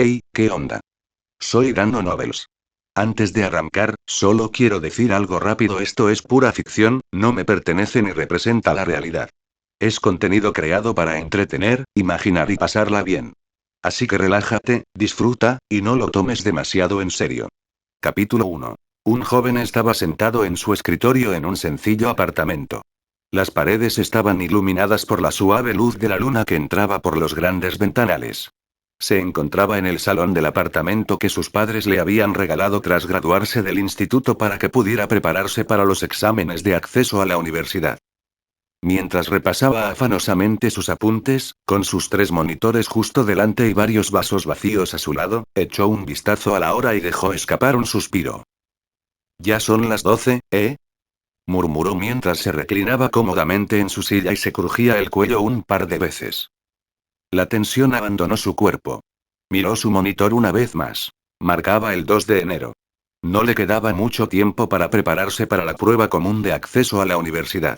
Hey, ¿qué onda? Soy Dano Novels. Antes de arrancar, solo quiero decir algo rápido: esto es pura ficción, no me pertenece ni representa la realidad. Es contenido creado para entretener, imaginar y pasarla bien. Así que relájate, disfruta, y no lo tomes demasiado en serio. Capítulo 1. Un joven estaba sentado en su escritorio en un sencillo apartamento. Las paredes estaban iluminadas por la suave luz de la luna que entraba por los grandes ventanales. Se encontraba en el salón del apartamento que sus padres le habían regalado tras graduarse del instituto para que pudiera prepararse para los exámenes de acceso a la universidad. Mientras repasaba afanosamente sus apuntes, con sus 3 monitores justo delante y varios vasos vacíos a su lado, echó un vistazo a la hora y dejó escapar un suspiro. Ya son las 12, ¿eh? Murmuró mientras se reclinaba cómodamente en su silla y se crujía el cuello un par de veces. La tensión abandonó su cuerpo. Miró su monitor una vez más. Marcaba el 2 de enero. No le quedaba mucho tiempo para prepararse para la prueba común de acceso a la universidad.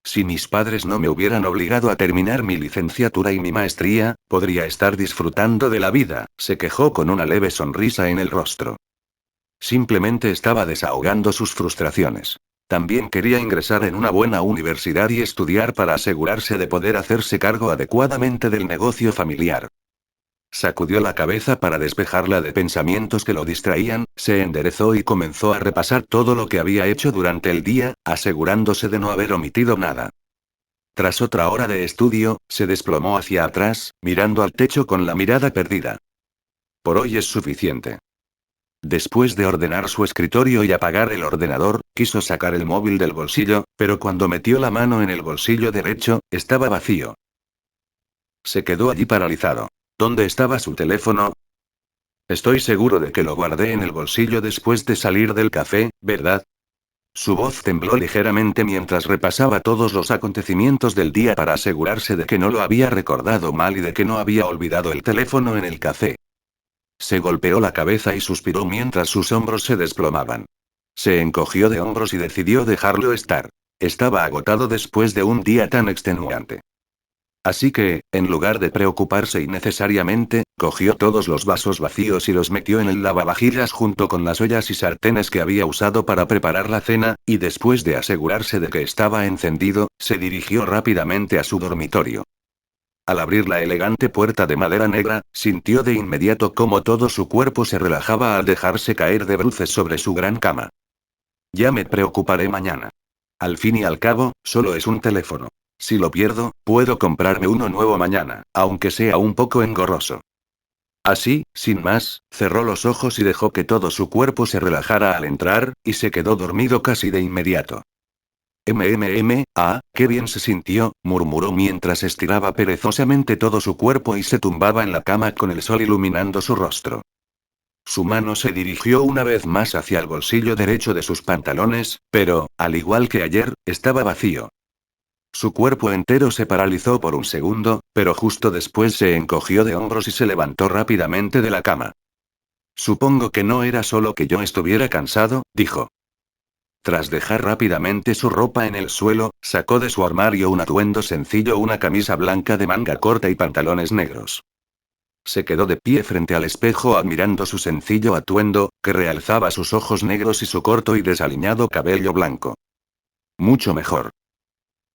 Si mis padres no me hubieran obligado a terminar mi licenciatura y mi maestría, podría estar disfrutando de la vida, se quejó con una leve sonrisa en el rostro. Simplemente estaba desahogando sus frustraciones. También quería ingresar en una buena universidad y estudiar para asegurarse de poder hacerse cargo adecuadamente del negocio familiar. Sacudió la cabeza para despejarla de pensamientos que lo distraían, se enderezó y comenzó a repasar todo lo que había hecho durante el día, asegurándose de no haber omitido nada. Tras otra hora de estudio, se desplomó hacia atrás, mirando al techo con la mirada perdida. Por hoy es suficiente. Después de ordenar su escritorio y apagar el ordenador, quiso sacar el móvil del bolsillo, pero cuando metió la mano en el bolsillo derecho, estaba vacío. Se quedó allí paralizado. ¿Dónde estaba su teléfono? Estoy seguro de que lo guardé en el bolsillo después de salir del café, ¿verdad? Su voz tembló ligeramente mientras repasaba todos los acontecimientos del día para asegurarse de que no lo había recordado mal y de que no había olvidado el teléfono en el café. Se golpeó la cabeza y suspiró mientras sus hombros se desplomaban. Se encogió de hombros y decidió dejarlo estar. Estaba agotado después de un día tan extenuante. Así que, en lugar de preocuparse innecesariamente, cogió todos los vasos vacíos y los metió en el lavavajillas junto con las ollas y sartenes que había usado para preparar la cena, y después de asegurarse de que estaba encendido, se dirigió rápidamente a su dormitorio. Al abrir la elegante puerta de madera negra, sintió de inmediato cómo todo su cuerpo se relajaba al dejarse caer de bruces sobre su gran cama. Ya me preocuparé mañana. Al fin y al cabo, solo es un teléfono. Si lo pierdo, puedo comprarme uno nuevo mañana, aunque sea un poco engorroso. Así, sin más, cerró los ojos y dejó que todo su cuerpo se relajara al entrar, y se quedó dormido casi de inmediato. Qué bien se sintió, murmuró mientras estiraba perezosamente todo su cuerpo y se tumbaba en la cama con el sol iluminando su rostro. Su mano se dirigió una vez más hacia el bolsillo derecho de sus pantalones, pero, al igual que ayer, estaba vacío. Su cuerpo entero se paralizó por un segundo, pero justo después se encogió de hombros y se levantó rápidamente de la cama. Supongo que no era solo que yo estuviera cansado, dijo. Tras dejar rápidamente su ropa en el suelo, sacó de su armario un atuendo sencillo, una camisa blanca de manga corta y pantalones negros. Se quedó de pie frente al espejo admirando su sencillo atuendo, que realzaba sus ojos negros y su corto y desaliñado cabello blanco. Mucho mejor.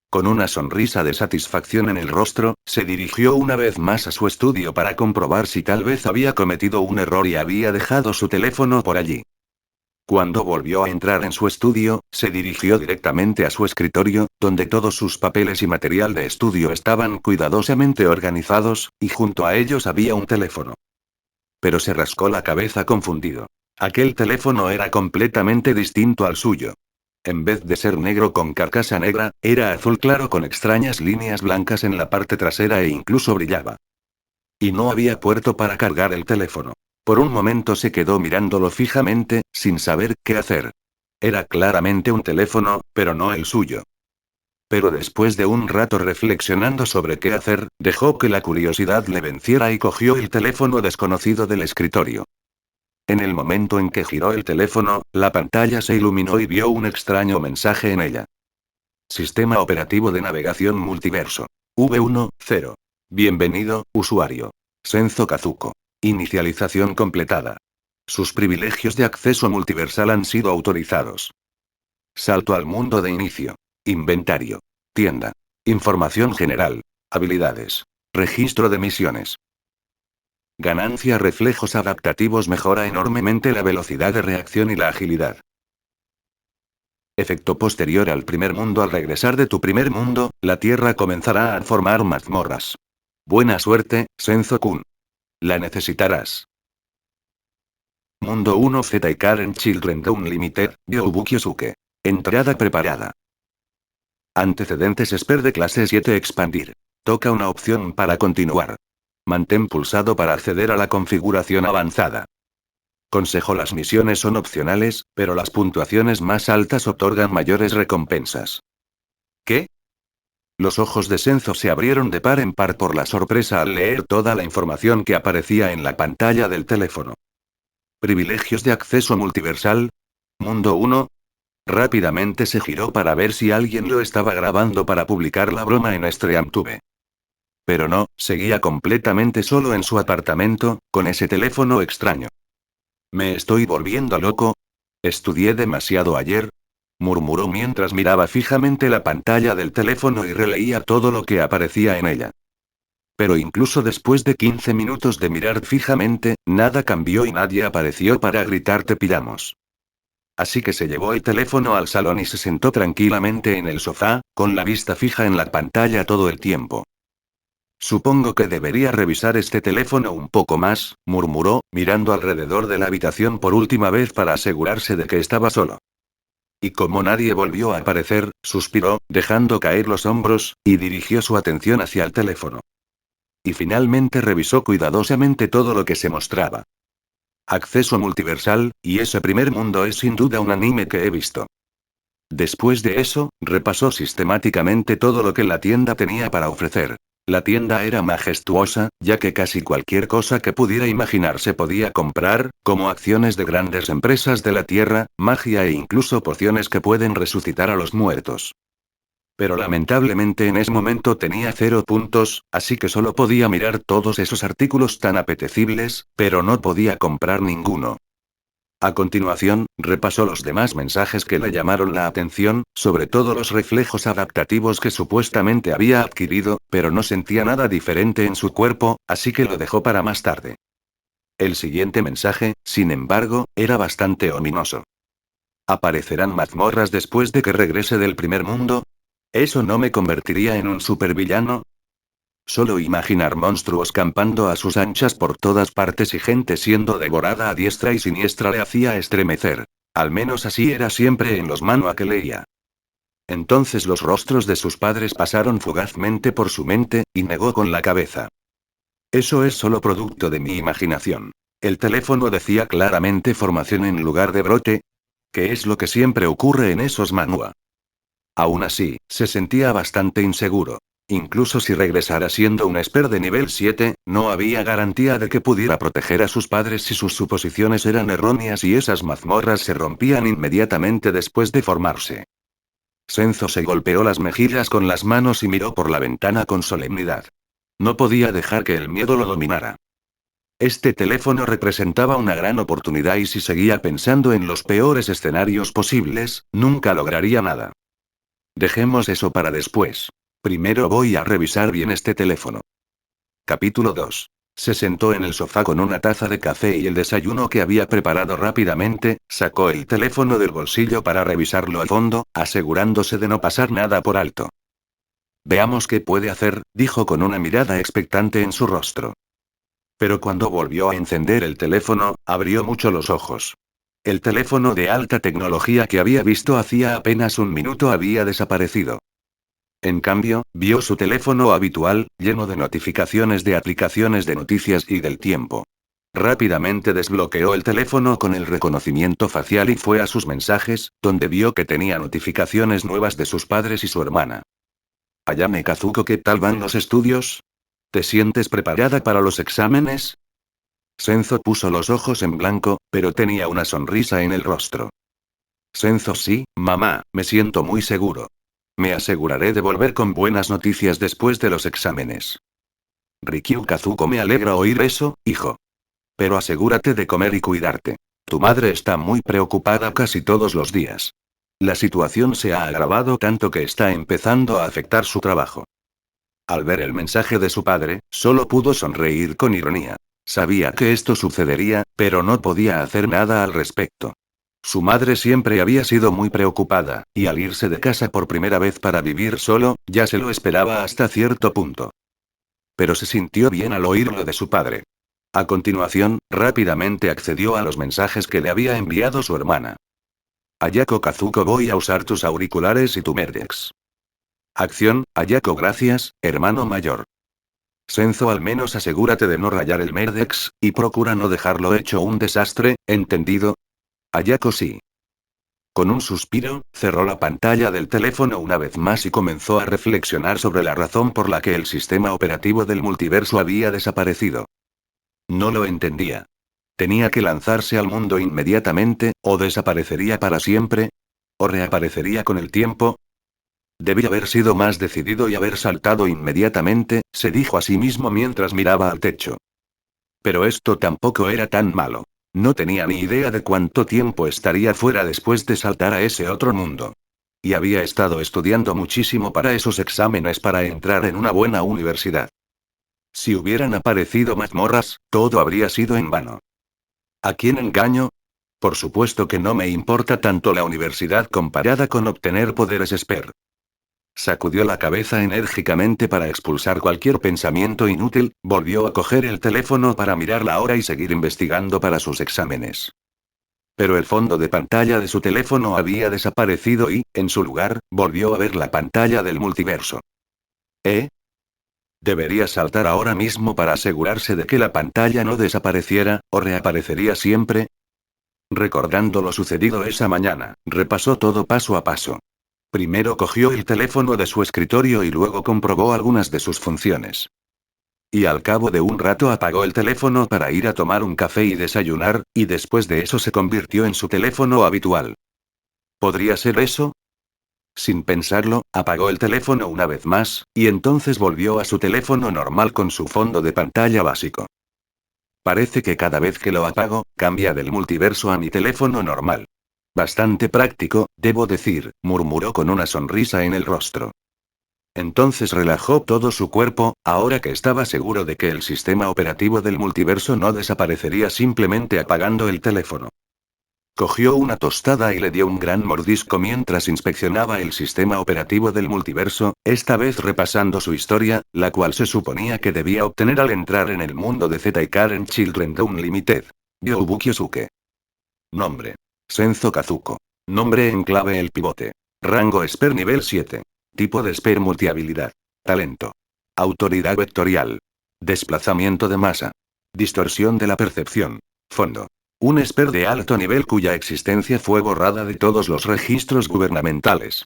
Con una sonrisa de satisfacción en el rostro, se dirigió una vez más a su estudio para comprobar si tal vez había cometido un error y había dejado su teléfono por allí. Cuando volvió a entrar en su estudio, se dirigió directamente a su escritorio, donde todos sus papeles y material de estudio estaban cuidadosamente organizados, y junto a ellos había un teléfono. Pero se rascó la cabeza confundido. Aquel teléfono era completamente distinto al suyo. En vez de ser negro con carcasa negra, era azul claro con extrañas líneas blancas en la parte trasera e incluso brillaba. Y no había puerto para cargar el teléfono. Por un momento se quedó mirándolo fijamente, sin saber qué hacer. Era claramente un teléfono, pero no el suyo. Pero después de un rato reflexionando sobre qué hacer, dejó que la curiosidad le venciera y cogió el teléfono desconocido del escritorio. En el momento en que giró el teléfono, la pantalla se iluminó y vio un extraño mensaje en ella. Sistema operativo de navegación multiverso. V10. Bienvenido, usuario. Senzo Kazuko. Inicialización completada. Sus privilegios de acceso multiversal han sido autorizados. Salto al mundo de inicio. Inventario. Tienda. Información general. Habilidades. Registro de misiones. Ganancia. Reflejos adaptativos. Mejora enormemente la velocidad de reacción y la agilidad. Efecto posterior al primer mundo. Al regresar de tu primer mundo, la Tierra comenzará a formar mazmorras. Buena suerte, Senzo-kun. La necesitarás. Mundo 1. Z y Karen Children Unlimited, Yobuki Osuke. Entrada preparada. Antecedentes. Esper de clase 7. Expandir. Toca una opción para continuar. Mantén pulsado para acceder a la configuración avanzada. Consejo. Las misiones son opcionales, pero las puntuaciones más altas otorgan mayores recompensas. ¿Qué? Los ojos de Senzo se abrieron de par en par por la sorpresa al leer toda la información que aparecía en la pantalla del teléfono. Privilegios de acceso multiversal. Mundo 1. Rápidamente se giró para ver si alguien lo estaba grabando para publicar la broma en StreamTube. Pero no, seguía completamente solo en su apartamento, con ese teléfono extraño. ¿Me estoy volviendo loco? ¿Estudié demasiado ayer? Murmuró mientras miraba fijamente la pantalla del teléfono y releía todo lo que aparecía en ella. Pero incluso después de 15 minutos de mirar fijamente, nada cambió y nadie apareció para gritar te pillamos. Así que se llevó el teléfono al salón y se sentó tranquilamente en el sofá, con la vista fija en la pantalla todo el tiempo. Supongo que debería revisar este teléfono un poco más, murmuró, mirando alrededor de la habitación por última vez para asegurarse de que estaba solo. Y como nadie volvió a aparecer, suspiró, dejando caer los hombros, y dirigió su atención hacia el teléfono. Y finalmente revisó cuidadosamente todo lo que se mostraba. Acceso multiversal, y ese primer mundo es sin duda un anime que he visto. Después de eso, repasó sistemáticamente todo lo que la tienda tenía para ofrecer. La tienda era majestuosa, ya que casi cualquier cosa que pudiera imaginar se podía comprar, como acciones de grandes empresas de la Tierra, magia e incluso pociones que pueden resucitar a los muertos. Pero lamentablemente en ese momento tenía 0 puntos, así que solo podía mirar todos esos artículos tan apetecibles, pero no podía comprar ninguno. A continuación, repasó los demás mensajes que le llamaron la atención, sobre todo los reflejos adaptativos que supuestamente había adquirido, pero no sentía nada diferente en su cuerpo, así que lo dejó para más tarde. El siguiente mensaje, sin embargo, era bastante ominoso. ¿Aparecerán mazmorras después de que regrese del primer mundo? ¿Eso no me convertiría en un supervillano? Solo imaginar monstruos campando a sus anchas por todas partes y gente siendo devorada a diestra y siniestra le hacía estremecer. Al menos así era siempre en los manhwa que leía. Entonces los rostros de sus padres pasaron fugazmente por su mente, y negó con la cabeza. Eso es solo producto de mi imaginación. El teléfono decía claramente formación en lugar de brote, que es lo que siempre ocurre en esos manhwa. Aún así, se sentía bastante inseguro. Incluso si regresara siendo un esper de nivel 7, no había garantía de que pudiera proteger a sus padres si sus suposiciones eran erróneas y esas mazmorras se rompían inmediatamente después de formarse. Senzo se golpeó las mejillas con las manos y miró por la ventana con solemnidad. No podía dejar que el miedo lo dominara. Este teléfono representaba una gran oportunidad y si seguía pensando en los peores escenarios posibles, nunca lograría nada. Dejemos eso para después. Primero voy a revisar bien este teléfono. Capítulo 2. Se sentó en el sofá con una taza de café y el desayuno que había preparado rápidamente, sacó el teléfono del bolsillo para revisarlo a fondo, asegurándose de no pasar nada por alto. Veamos qué puede hacer, dijo con una mirada expectante en su rostro. Pero cuando volvió a encender el teléfono, abrió mucho los ojos. El teléfono de alta tecnología que había visto hacía apenas un minuto había desaparecido. En cambio, vio su teléfono habitual, lleno de notificaciones de aplicaciones de noticias y del tiempo. Rápidamente desbloqueó el teléfono con el reconocimiento facial y fue a sus mensajes, donde vio que tenía notificaciones nuevas de sus padres y su hermana. Ayame Kazuko, ¿qué tal van los estudios? ¿Te sientes preparada para los exámenes? Senzo puso los ojos en blanco, pero tenía una sonrisa en el rostro. Senzo, sí, mamá, me siento muy seguro. Me aseguraré de volver con buenas noticias después de los exámenes. Rikyu Kazuko, me alegra oír eso, hijo. Pero asegúrate de comer y cuidarte. Tu madre está muy preocupada casi todos los días. La situación se ha agravado tanto que está empezando a afectar su trabajo. Al ver el mensaje de su padre, solo pudo sonreír con ironía. Sabía que esto sucedería, pero no podía hacer nada al respecto. Su madre siempre había sido muy preocupada, y al irse de casa por primera vez para vivir solo, ya se lo esperaba hasta cierto punto. Pero se sintió bien al oírlo de su padre. A continuación, rápidamente accedió a los mensajes que le había enviado su hermana. Ayako Kazuko, voy a usar tus auriculares y tu Merdex. Acción, Ayako, gracias, hermano mayor. Senzo, al menos asegúrate de no rayar el Merdex, y procura no dejarlo hecho un desastre, ¿entendido? Ayako, sí. Con un suspiro, cerró la pantalla del teléfono una vez más y comenzó a reflexionar sobre la razón por la que el sistema operativo del multiverso había desaparecido. No lo entendía. ¿Tenía que lanzarse al mundo inmediatamente, o desaparecería para siempre? ¿O reaparecería con el tiempo? Debía haber sido más decidido y haber saltado inmediatamente, se dijo a sí mismo mientras miraba al techo. Pero esto tampoco era tan malo. No tenía ni idea de cuánto tiempo estaría fuera después de saltar a ese otro mundo. Y había estado estudiando muchísimo para esos exámenes para entrar en una buena universidad. Si hubieran aparecido mazmorras, todo habría sido en vano. ¿A quién engaño? Por supuesto que no me importa tanto la universidad comparada con obtener poderes Esper. Sacudió la cabeza enérgicamente para expulsar cualquier pensamiento inútil, volvió a coger el teléfono para mirar la hora y seguir investigando para sus exámenes. Pero el fondo de pantalla de su teléfono había desaparecido y, en su lugar, volvió a ver la pantalla del multiverso. ¿Eh? Debería saltar ahora mismo para asegurarse de que la pantalla no desapareciera, o reaparecería siempre. Recordando lo sucedido esa mañana, repasó todo paso a paso. Primero cogió el teléfono de su escritorio y luego comprobó algunas de sus funciones. Y al cabo de un rato apagó el teléfono para ir a tomar un café y desayunar, y después de eso se convirtió en su teléfono habitual. ¿Podría ser eso? Sin pensarlo, apagó el teléfono una vez más, y entonces volvió a su teléfono normal con su fondo de pantalla básico. Parece que cada vez que lo apago, cambia del multiverso a mi teléfono normal. Bastante práctico, debo decir, murmuró con una sonrisa en el rostro. Entonces relajó todo su cuerpo, ahora que estaba seguro de que el sistema operativo del multiverso no desaparecería simplemente apagando el teléfono. Cogió una tostada y le dio un gran mordisco mientras inspeccionaba el sistema operativo del multiverso, esta vez repasando su historia, la cual se suponía que debía obtener al entrar en el mundo de Z y Karen Children Unlimited. Yobuki Osuke. Nombre: Senzo Kazuko. Nombre en clave el pivote. Rango Esper nivel 7. Tipo de Esper multihabilidad. Talento. Autoridad vectorial. Desplazamiento de masa. Distorsión de la percepción. Fondo. Un Esper de alto nivel cuya existencia fue borrada de todos los registros gubernamentales.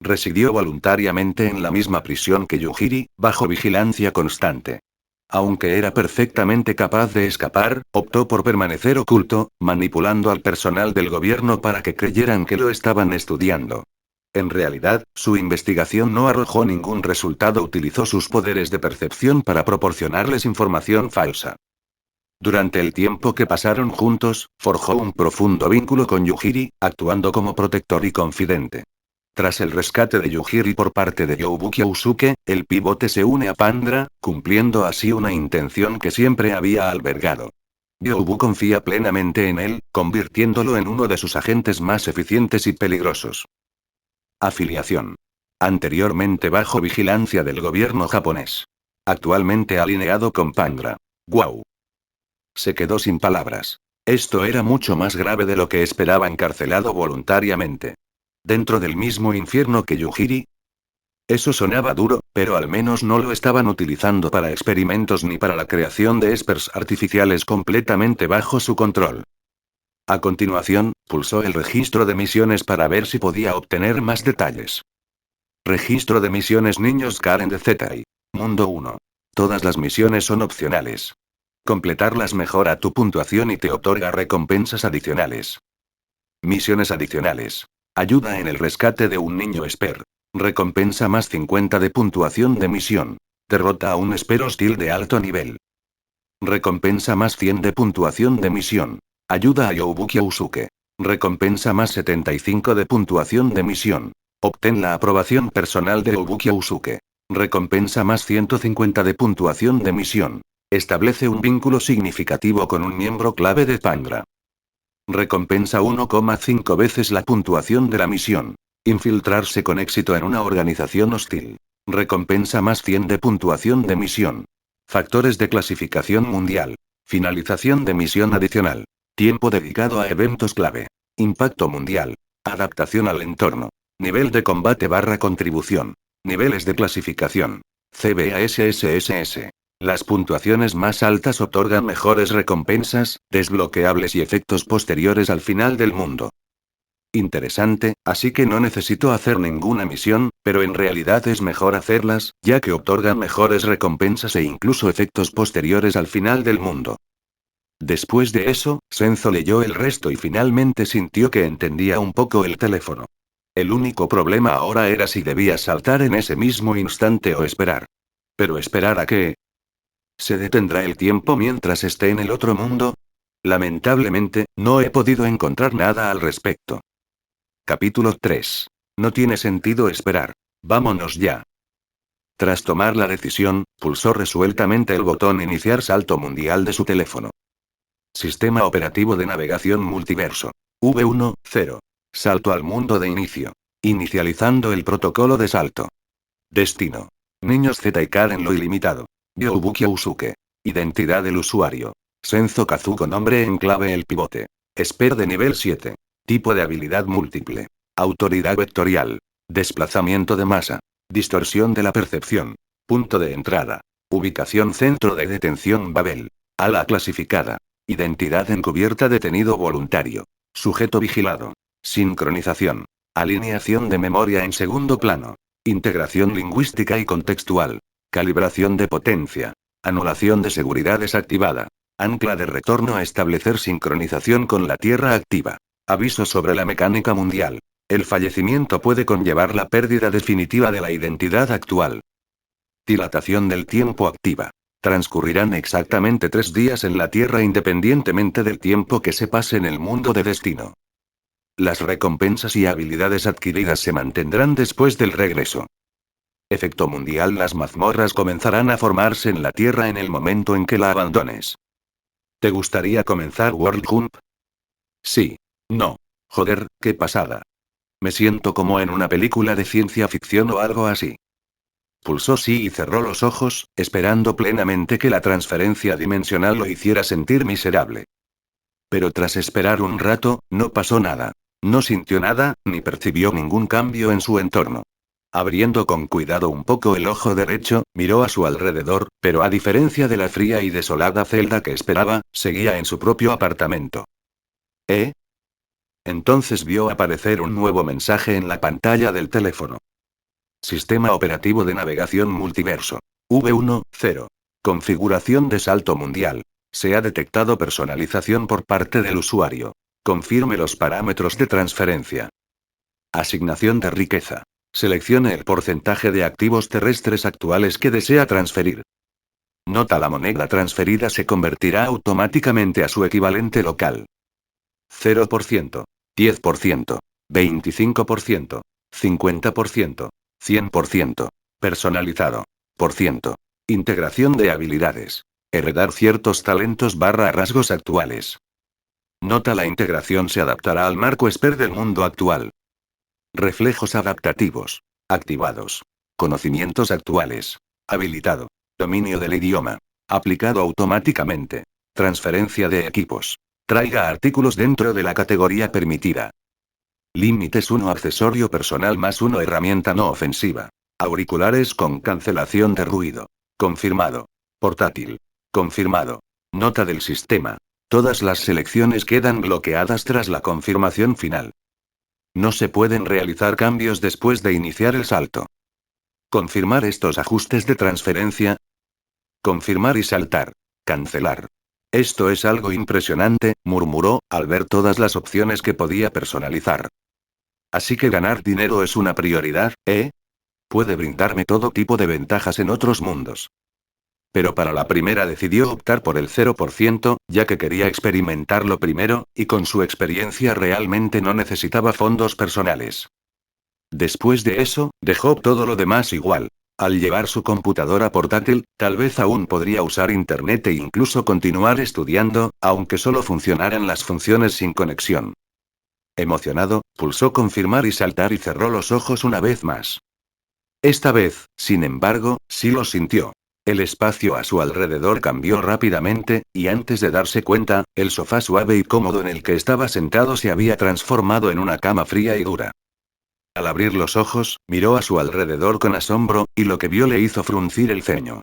Residió voluntariamente en la misma prisión que Yujiri, bajo vigilancia constante. Aunque era perfectamente capaz de escapar, optó por permanecer oculto, manipulando al personal del gobierno para que creyeran que lo estaban estudiando. En realidad, su investigación no arrojó ningún resultado. Utilizó sus poderes de percepción para proporcionarles información falsa. Durante el tiempo que pasaron juntos, forjó un profundo vínculo con Yujiri, actuando como protector y confidente. Tras el rescate de Yujiri por parte de Yobuki Usuke, el pivote se une a Pandra, cumpliendo así una intención que siempre había albergado. Yobu confía plenamente en él, convirtiéndolo en uno de sus agentes más eficientes y peligrosos. Afiliación. Anteriormente bajo vigilancia del gobierno japonés. Actualmente alineado con Pandra. ¡Guau! Se quedó sin palabras. Esto era mucho más grave de lo que esperaba. Encarcelado voluntariamente. ¿Dentro del mismo infierno que Yujiri? Eso sonaba duro, pero al menos no lo estaban utilizando para experimentos ni para la creación de espers artificiales completamente bajo su control. A continuación, pulsó el registro de misiones para ver si podía obtener más detalles. Registro de misiones niños Karen de Zetai. Mundo 1. Todas las misiones son opcionales. Completarlas mejora tu puntuación y te otorga recompensas adicionales. Misiones adicionales. Ayuda en el rescate de un niño Esper. Recompensa más 50 de puntuación de misión. Derrota a un Esper hostil de alto nivel. Recompensa más 100 de puntuación de misión. Ayuda a Youbuki Usuke. Recompensa más 75 de puntuación de misión. Obtén la aprobación personal de Youbuki Usuke. Recompensa más 150 de puntuación de misión. Establece un vínculo significativo con un miembro clave de Pandra. Recompensa 1,5 veces la puntuación de la misión. Infiltrarse con éxito en una organización hostil. Recompensa más 100 de puntuación de misión. Factores de clasificación mundial. Finalización de misión adicional. Tiempo dedicado a eventos clave. Impacto mundial. Adaptación al entorno. Nivel de combate / contribución. Niveles de clasificación. CBASSSS. Las puntuaciones más altas otorgan mejores recompensas, desbloqueables y efectos posteriores al final del mundo. Interesante, así que no necesito hacer ninguna misión, pero en realidad es mejor hacerlas, ya que otorgan mejores recompensas e incluso efectos posteriores al final del mundo. Después de eso, Senzo leyó el resto y finalmente sintió que entendía un poco el teléfono. El único problema ahora era si debía saltar en ese mismo instante o esperar. ¿Pero esperar a qué? ¿Se detendrá el tiempo mientras esté en el otro mundo? Lamentablemente, no he podido encontrar nada al respecto. Capítulo 3. No tiene sentido esperar. Vámonos ya. Tras tomar la decisión, pulsó resueltamente el botón Iniciar salto mundial de su teléfono. Sistema operativo de navegación multiverso. V1-0. Salto al mundo de inicio. Inicializando el protocolo de salto. Destino. Niños Z y Karen lo ilimitado. Youbuki Usuke. Identidad del usuario. Senzo Kazuko. Nombre en clave el pivote. Esper de nivel 7. Tipo de habilidad múltiple. Autoridad vectorial. Desplazamiento de masa. Distorsión de la percepción. Punto de entrada. Ubicación centro de detención Babel. Ala clasificada. Identidad encubierta detenido voluntario. Sujeto vigilado. Sincronización. Alineación de memoria en segundo plano. Integración lingüística y contextual. Calibración de potencia. Anulación de seguridad desactivada. Ancla de retorno a establecer sincronización con la Tierra activa. Aviso sobre la mecánica mundial. El fallecimiento puede conllevar la pérdida definitiva de la identidad actual. Dilatación del tiempo activa. Transcurrirán exactamente 3 días en la Tierra independientemente del tiempo que se pase en el mundo de destino. Las recompensas y habilidades adquiridas se mantendrán después del regreso. Efecto mundial. Las mazmorras comenzarán a formarse en la Tierra en el momento en que la abandones. ¿Te gustaría comenzar World Jump? Sí. No. Joder, qué pasada. Me siento como en una película de ciencia ficción o algo así. Pulsó sí y cerró los ojos, esperando plenamente que la transferencia dimensional lo hiciera sentir miserable. Pero tras esperar un rato, no pasó nada. No sintió nada, ni percibió ningún cambio en su entorno. Abriendo con cuidado un poco el ojo derecho, miró a su alrededor, pero a diferencia de la fría y desolada celda que esperaba, seguía en su propio apartamento. ¿Eh? Entonces vio aparecer un nuevo mensaje en la pantalla del teléfono. Sistema operativo de navegación multiverso. V1-0. Configuración de salto mundial. Se ha detectado personalización por parte del usuario. Confirme los parámetros de transferencia. Asignación de riqueza. Seleccione el porcentaje de activos terrestres actuales que desea transferir. Nota: la moneda transferida se convertirá automáticamente a su equivalente local. 0%, 10%, 25%, 50%, 100%. Personalizado. Por ciento. Integración de habilidades. Heredar ciertos talentos / rasgos actuales. Nota: la integración se adaptará al marco Esper del mundo actual. Reflejos adaptativos. Activados. Conocimientos actuales. Habilitado. Dominio del idioma. Aplicado automáticamente. Transferencia de equipos. Traiga artículos dentro de la categoría permitida. Límites: 1 accesorio personal más 1 herramienta no ofensiva. Auriculares con cancelación de ruido. Confirmado. Portátil. Confirmado. Nota del sistema. Todas las selecciones quedan bloqueadas tras la confirmación final. No se pueden realizar cambios después de iniciar el salto. Confirmar estos ajustes de transferencia. Confirmar y saltar. Cancelar. Esto es algo impresionante, murmuró, al ver todas las opciones que podía personalizar. Así que ganar dinero es una prioridad, ¿eh? Puede brindarme todo tipo de ventajas en otros mundos. Pero para la primera decidió optar por el 0%, ya que quería experimentarlo primero, y con su experiencia realmente no necesitaba fondos personales. Después de eso, dejó todo lo demás igual. Al llevar su computadora portátil, tal vez aún podría usar internet e incluso continuar estudiando, aunque solo funcionaran las funciones sin conexión. Emocionado, pulsó confirmar y saltar y cerró los ojos una vez más. Esta vez, sin embargo, sí lo sintió. El espacio a su alrededor cambió rápidamente, y antes de darse cuenta, el sofá suave y cómodo en el que estaba sentado se había transformado en una cama fría y dura. Al abrir los ojos, miró a su alrededor con asombro, y lo que vio le hizo fruncir el ceño.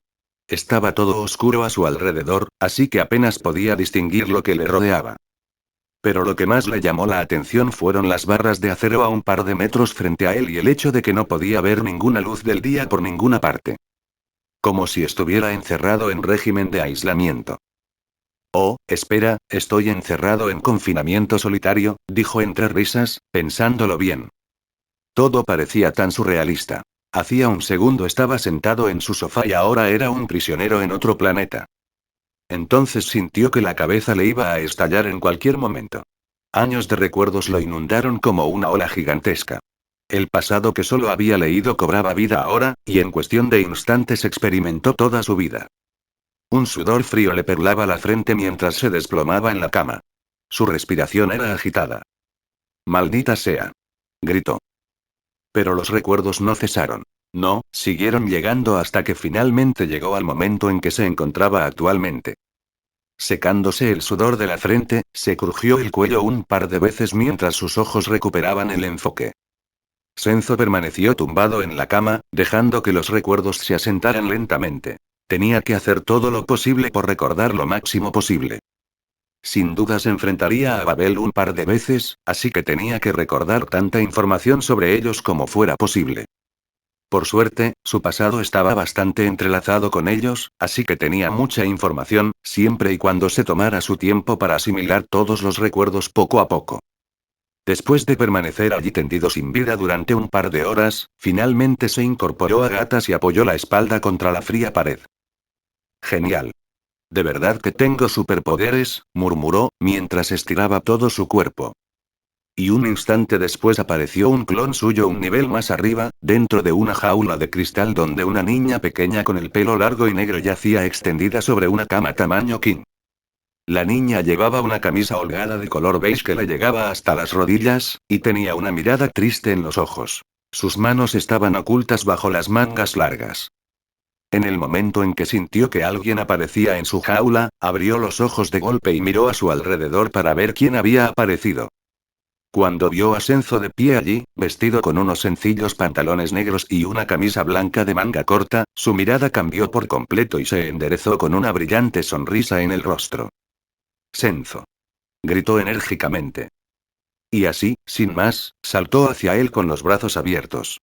Estaba todo oscuro a su alrededor, así que apenas podía distinguir lo que le rodeaba. Pero lo que más le llamó la atención fueron las barras de acero a un par de metros frente a él y el hecho de que no podía ver ninguna luz del día por ninguna parte. Como si estuviera encerrado en régimen de aislamiento. Oh, espera, estoy encerrado en confinamiento solitario, dijo entre risas, pensándolo bien. Todo parecía tan surrealista. Hacía un segundo estaba sentado en su sofá y ahora era un prisionero en otro planeta. Entonces sintió que la cabeza le iba a estallar en cualquier momento. Años de recuerdos lo inundaron como una ola gigantesca. El pasado que solo había leído cobraba vida ahora, y en cuestión de instantes experimentó toda su vida. Un sudor frío le perlaba la frente mientras se desplomaba en la cama. Su respiración era agitada. «Maldita sea», gritó. Pero los recuerdos no cesaron. No, siguieron llegando hasta que finalmente llegó al momento en que se encontraba actualmente. Secándose el sudor de la frente, se crujió el cuello un par de veces mientras sus ojos recuperaban el enfoque. Senzo permaneció tumbado en la cama, dejando que los recuerdos se asentaran lentamente. Tenía que hacer todo lo posible por recordar lo máximo posible. Sin duda se enfrentaría a Babel un par de veces, así que tenía que recordar tanta información sobre ellos como fuera posible. Por suerte, su pasado estaba bastante entrelazado con ellos, así que tenía mucha información, siempre y cuando se tomara su tiempo para asimilar todos los recuerdos poco a poco. Después de permanecer allí tendido sin vida durante un par de horas, finalmente se incorporó a gatas y apoyó la espalda contra la fría pared. Genial. ¿De verdad que tengo superpoderes?, murmuró, mientras estiraba todo su cuerpo. Y un instante después apareció un clon suyo un nivel más arriba, dentro de una jaula de cristal donde una niña pequeña con el pelo largo y negro yacía extendida sobre una cama tamaño king. La niña llevaba una camisa holgada de color beige que le llegaba hasta las rodillas, y tenía una mirada triste en los ojos. Sus manos estaban ocultas bajo las mangas largas. En el momento en que sintió que alguien aparecía en su jaula, abrió los ojos de golpe y miró a su alrededor para ver quién había aparecido. Cuando vio a Senzo de pie allí, vestido con unos sencillos pantalones negros y una camisa blanca de manga corta, su mirada cambió por completo y se enderezó con una brillante sonrisa en el rostro. «Senzo», gritó enérgicamente. Y así, sin más, saltó hacia él con los brazos abiertos.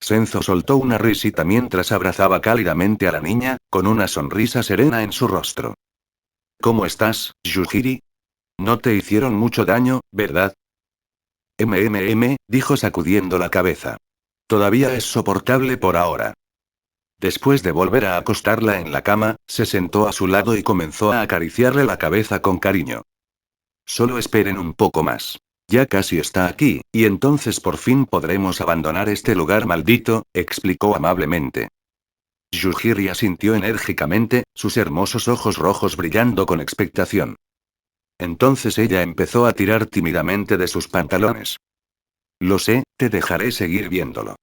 Senzo soltó una risita mientras abrazaba cálidamente a la niña, con una sonrisa serena en su rostro. «¿Cómo estás, Yujiri? No te hicieron mucho daño, ¿verdad?» Dijo sacudiendo la cabeza. «Todavía es soportable por ahora». Después de volver a acostarla en la cama, se sentó a su lado y comenzó a acariciarle la cabeza con cariño. «Solo esperen un poco más. Ya casi está aquí, y entonces por fin podremos abandonar este lugar maldito», explicó amablemente. Yujiri asintió enérgicamente, sus hermosos ojos rojos brillando con expectación. Entonces ella empezó a tirar tímidamente de sus pantalones. «Lo sé, te dejaré seguir viéndolo».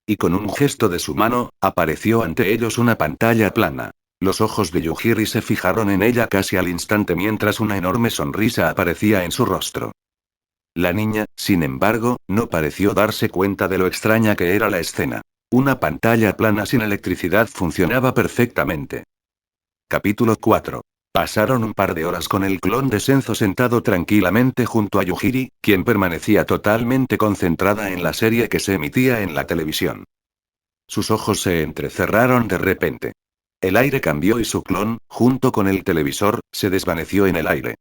Y con un gesto de su mano, apareció ante ellos una pantalla plana. Los ojos de Yujiri se fijaron en ella casi al instante mientras una enorme sonrisa aparecía en su rostro. La niña, sin embargo, no pareció darse cuenta de lo extraña que era la escena. Una pantalla plana sin electricidad funcionaba perfectamente. Capítulo 4. Pasaron un par de horas con el clon de Senzo sentado tranquilamente junto a Yujiri, quien permanecía totalmente concentrada en la serie que se emitía en la televisión. Sus ojos se entrecerraron de repente. El aire cambió y su clon, junto con el televisor, se desvaneció en el aire.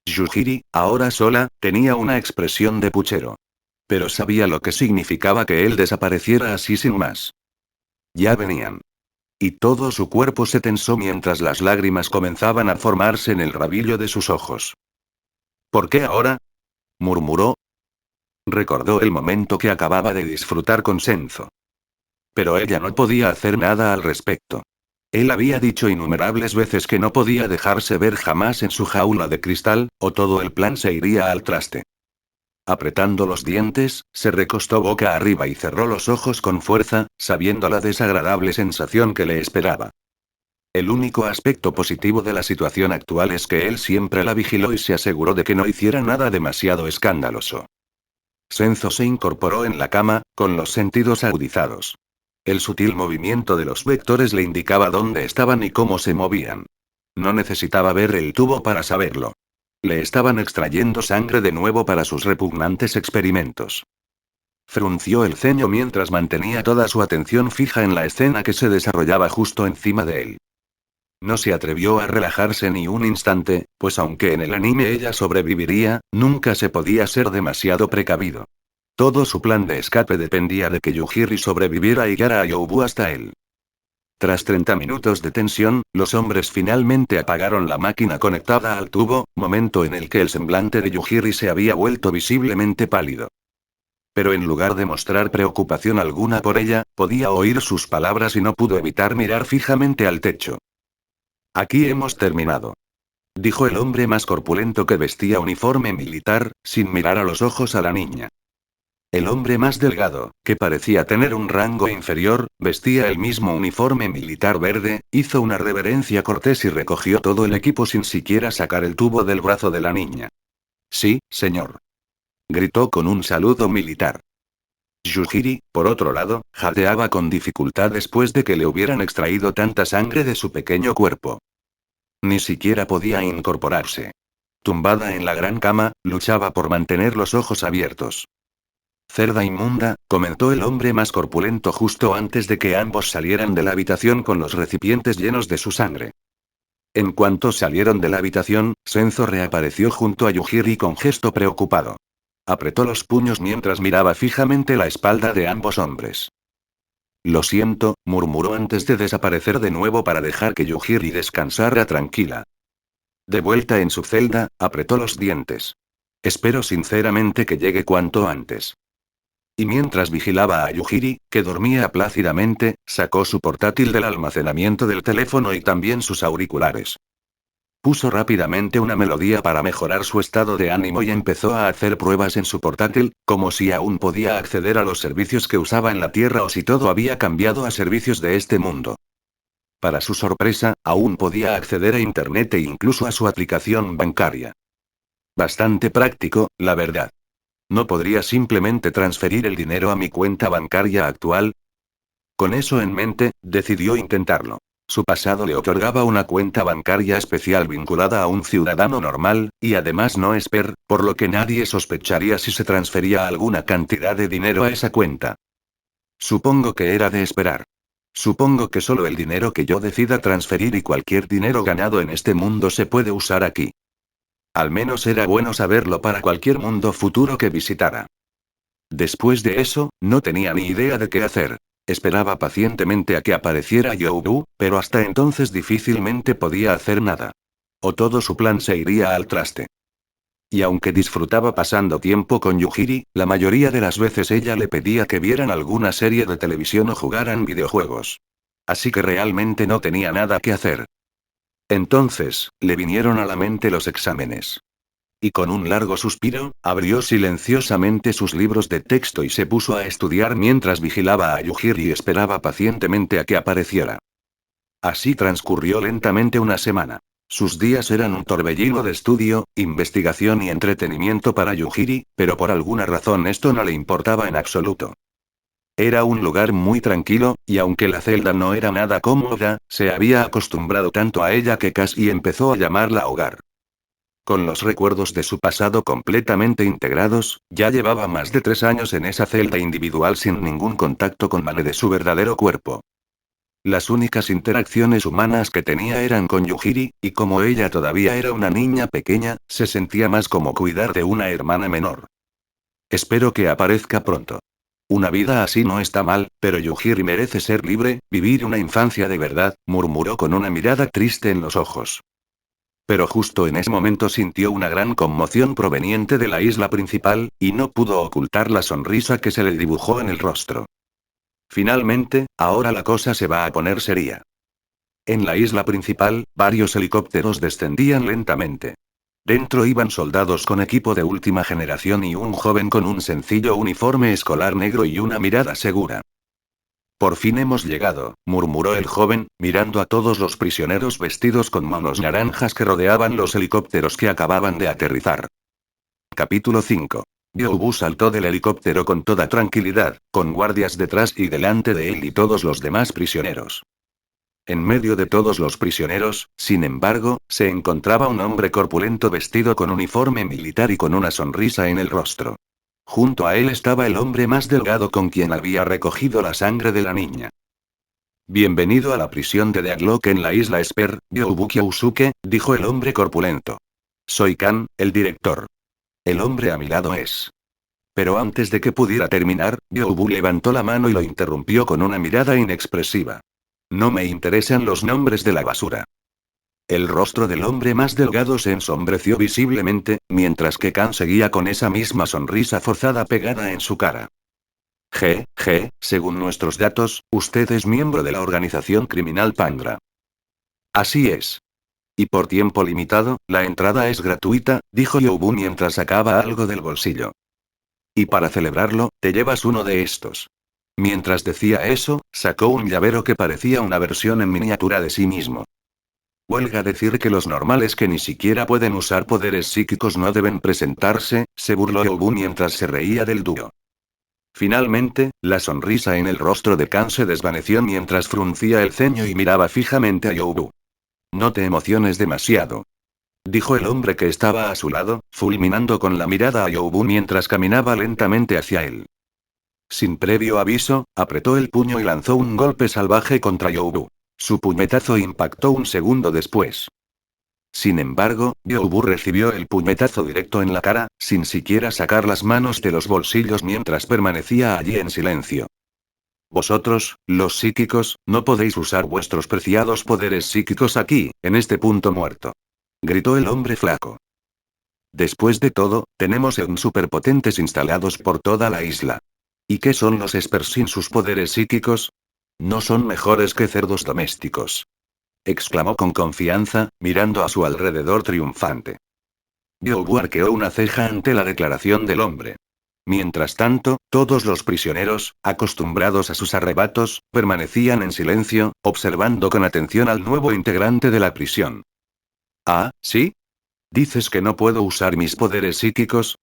Yujiri, ahora sola, tenía una expresión de puchero. Pero sabía lo que significaba que él desapareciera así sin más. Ya venían. y todo su cuerpo se tensó mientras las lágrimas comenzaban a formarse en el rabillo de sus ojos. ¿Por qué ahora?, murmuró. Recordó el momento que acababa de disfrutar con Senzo. Pero ella no podía hacer nada al respecto. Él había dicho innumerables veces que no podía dejarse ver jamás en su jaula de cristal, o todo el plan se iría al traste. Apretando los dientes, se recostó boca arriba y cerró los ojos con fuerza, sabiendo la desagradable sensación que le esperaba. El único aspecto positivo de la situación actual es que él siempre la vigiló y se aseguró de que no hiciera nada demasiado escandaloso. Senzo se incorporó en la cama, con los sentidos agudizados. El sutil movimiento de los vectores le indicaba dónde estaban y cómo se movían. No necesitaba ver el tubo para saberlo. Le estaban extrayendo sangre de nuevo para sus repugnantes experimentos. Frunció el ceño mientras mantenía toda su atención fija en la escena que se desarrollaba justo encima de él. No se atrevió a relajarse ni un instante, pues aunque en el anime ella sobreviviría, nunca se podía ser demasiado precavido. Todo su plan de escape dependía de que Yujiri sobreviviera y guiara a Youbu hasta él. Tras 30 minutos de tensión, los hombres finalmente apagaron la máquina conectada al tubo, momento en el que el semblante de Yujiri se había vuelto visiblemente pálido. Pero en lugar de mostrar preocupación alguna por ella, podía oír sus palabras y no pudo evitar mirar fijamente al techo. Aquí hemos terminado, dijo el hombre más corpulento que vestía uniforme militar, sin mirar a los ojos a la niña. El hombre más delgado, que parecía tener un rango inferior, vestía el mismo uniforme militar verde, hizo una reverencia cortés y recogió todo el equipo sin siquiera sacar el tubo del brazo de la niña. Sí, señor, gritó con un saludo militar. Yujiri, por otro lado, jadeaba con dificultad después de que le hubieran extraído tanta sangre de su pequeño cuerpo. Ni siquiera podía incorporarse. Tumbada en la gran cama, luchaba por mantener los ojos abiertos. Cerda inmunda, comentó el hombre más corpulento justo antes de que ambos salieran de la habitación con los recipientes llenos de su sangre. En cuanto salieron de la habitación, Senzo reapareció junto a Yujiri con gesto preocupado. Apretó los puños mientras miraba fijamente la espalda de ambos hombres. Lo siento, murmuró antes de desaparecer de nuevo para dejar que Yujiri descansara tranquila. De vuelta en su celda, apretó los dientes. Espero sinceramente que llegue cuanto antes. Y mientras vigilaba a Yujiri, que dormía plácidamente, sacó su portátil del almacenamiento del teléfono y también sus auriculares. Puso rápidamente una melodía para mejorar su estado de ánimo y empezó a hacer pruebas en su portátil, como si aún podía acceder a los servicios que usaba en la Tierra o si todo había cambiado a servicios de este mundo. Para su sorpresa, aún podía acceder a Internet e incluso a su aplicación bancaria. Bastante práctico, la verdad. ¿No podría simplemente transferir el dinero a mi cuenta bancaria actual? Con eso en mente, decidió intentarlo. Su pasado le otorgaba una cuenta bancaria especial vinculada a un ciudadano normal, y además no es PER, por lo que nadie sospecharía si se transfería alguna cantidad de dinero a esa cuenta. Supongo que era de esperar. Supongo que solo el dinero que yo decida transferir y cualquier dinero ganado en este mundo se puede usar aquí. Al menos era bueno saberlo para cualquier mundo futuro que visitara. Después de eso, no tenía ni idea de qué hacer. Esperaba pacientemente a que apareciera Youbu, pero hasta entonces difícilmente podía hacer nada. O todo su plan se iría al traste. Y aunque disfrutaba pasando tiempo con Yujiri, la mayoría de las veces ella le pedía que vieran alguna serie de televisión o jugaran videojuegos. Así que realmente no tenía nada que hacer. Entonces, le vinieron a la mente los exámenes. Y con un largo suspiro, abrió silenciosamente sus libros de texto y se puso a estudiar mientras vigilaba a Yujiri y esperaba pacientemente a que apareciera. Así transcurrió lentamente una semana. Sus días eran un torbellino de estudio, investigación y entretenimiento para Yujiri, pero por alguna razón esto no le importaba en absoluto. Era un lugar muy tranquilo, y aunque la celda no era nada cómoda, se había acostumbrado tanto a ella que casi empezó a llamarla hogar. Con los recuerdos de su pasado completamente integrados, ya llevaba más de 3 años en esa celda individual sin ningún contacto con Mane de su verdadero cuerpo. Las únicas interacciones humanas que tenía eran con Yujiri, y como ella todavía era una niña pequeña, se sentía más como cuidar de una hermana menor. Espero que aparezca pronto. Una vida así no está mal, pero Yujiri merece ser libre, vivir una infancia de verdad, murmuró con una mirada triste en los ojos. Pero justo en ese momento sintió una gran conmoción proveniente de la isla principal, y no pudo ocultar la sonrisa que se le dibujó en el rostro. Finalmente, ahora la cosa se va a poner seria. En la isla principal, varios helicópteros descendían lentamente. Dentro iban soldados con equipo de última generación y un joven con un sencillo uniforme escolar negro y una mirada segura. Por fin hemos llegado, murmuró el joven, mirando a todos los prisioneros vestidos con manos naranjas que rodeaban los helicópteros que acababan de aterrizar. Capítulo 5. Yobu saltó del helicóptero con toda tranquilidad, con guardias detrás y delante de él y todos los demás prisioneros. En medio de todos los prisioneros, sin embargo, se encontraba un hombre corpulento vestido con uniforme militar y con una sonrisa en el rostro. Junto a él estaba el hombre más delgado con quien había recogido la sangre de la niña. Bienvenido a la prisión de Deadlock en la isla Esper, Yobu Kyousuke, dijo el hombre corpulento. Soy Kan, el director. El hombre a mi lado es. Pero antes de que pudiera terminar, Yobu levantó la mano y lo interrumpió con una mirada inexpresiva. No me interesan los nombres de la basura. El rostro del hombre más delgado se ensombreció visiblemente, mientras que Kan seguía con esa misma sonrisa forzada pegada en su cara. Según nuestros datos, usted es miembro de la organización criminal Pangra. Así es. Y por tiempo limitado, la entrada es gratuita, dijo Yobu mientras sacaba algo del bolsillo. Y para celebrarlo, te llevas uno de estos. Mientras decía eso, sacó un llavero que parecía una versión en miniatura de sí mismo. Huelga decir que los normales que ni siquiera pueden usar poderes psíquicos no deben presentarse, se burló Yobu mientras se reía del dúo. Finalmente, la sonrisa en el rostro de Kan se desvaneció mientras fruncía el ceño y miraba fijamente a Yobu. No te emociones demasiado, dijo el hombre que estaba a su lado, fulminando con la mirada a Yobu mientras caminaba lentamente hacia él. Sin previo aviso, apretó el puño y lanzó un golpe salvaje contra Yobu. Su puñetazo impactó un segundo después. Sin embargo, Yobu recibió el puñetazo directo en la cara, sin siquiera sacar las manos de los bolsillos mientras permanecía allí en silencio. Vosotros, los psíquicos, no podéis usar vuestros preciados poderes psíquicos aquí, en este punto muerto. Gritó el hombre flaco. Después de todo, tenemos superpotentes instalados por toda la isla. ¿Y qué son los Espers sin sus poderes psíquicos? No son mejores que cerdos domésticos. Exclamó con confianza, mirando a su alrededor triunfante. Yobu arqueó una ceja ante la declaración del hombre. Mientras tanto, todos los prisioneros, acostumbrados a sus arrebatos, permanecían en silencio, observando con atención al nuevo integrante de la prisión. Ah, ¿sí? ¿Dices que no puedo usar mis poderes psíquicos?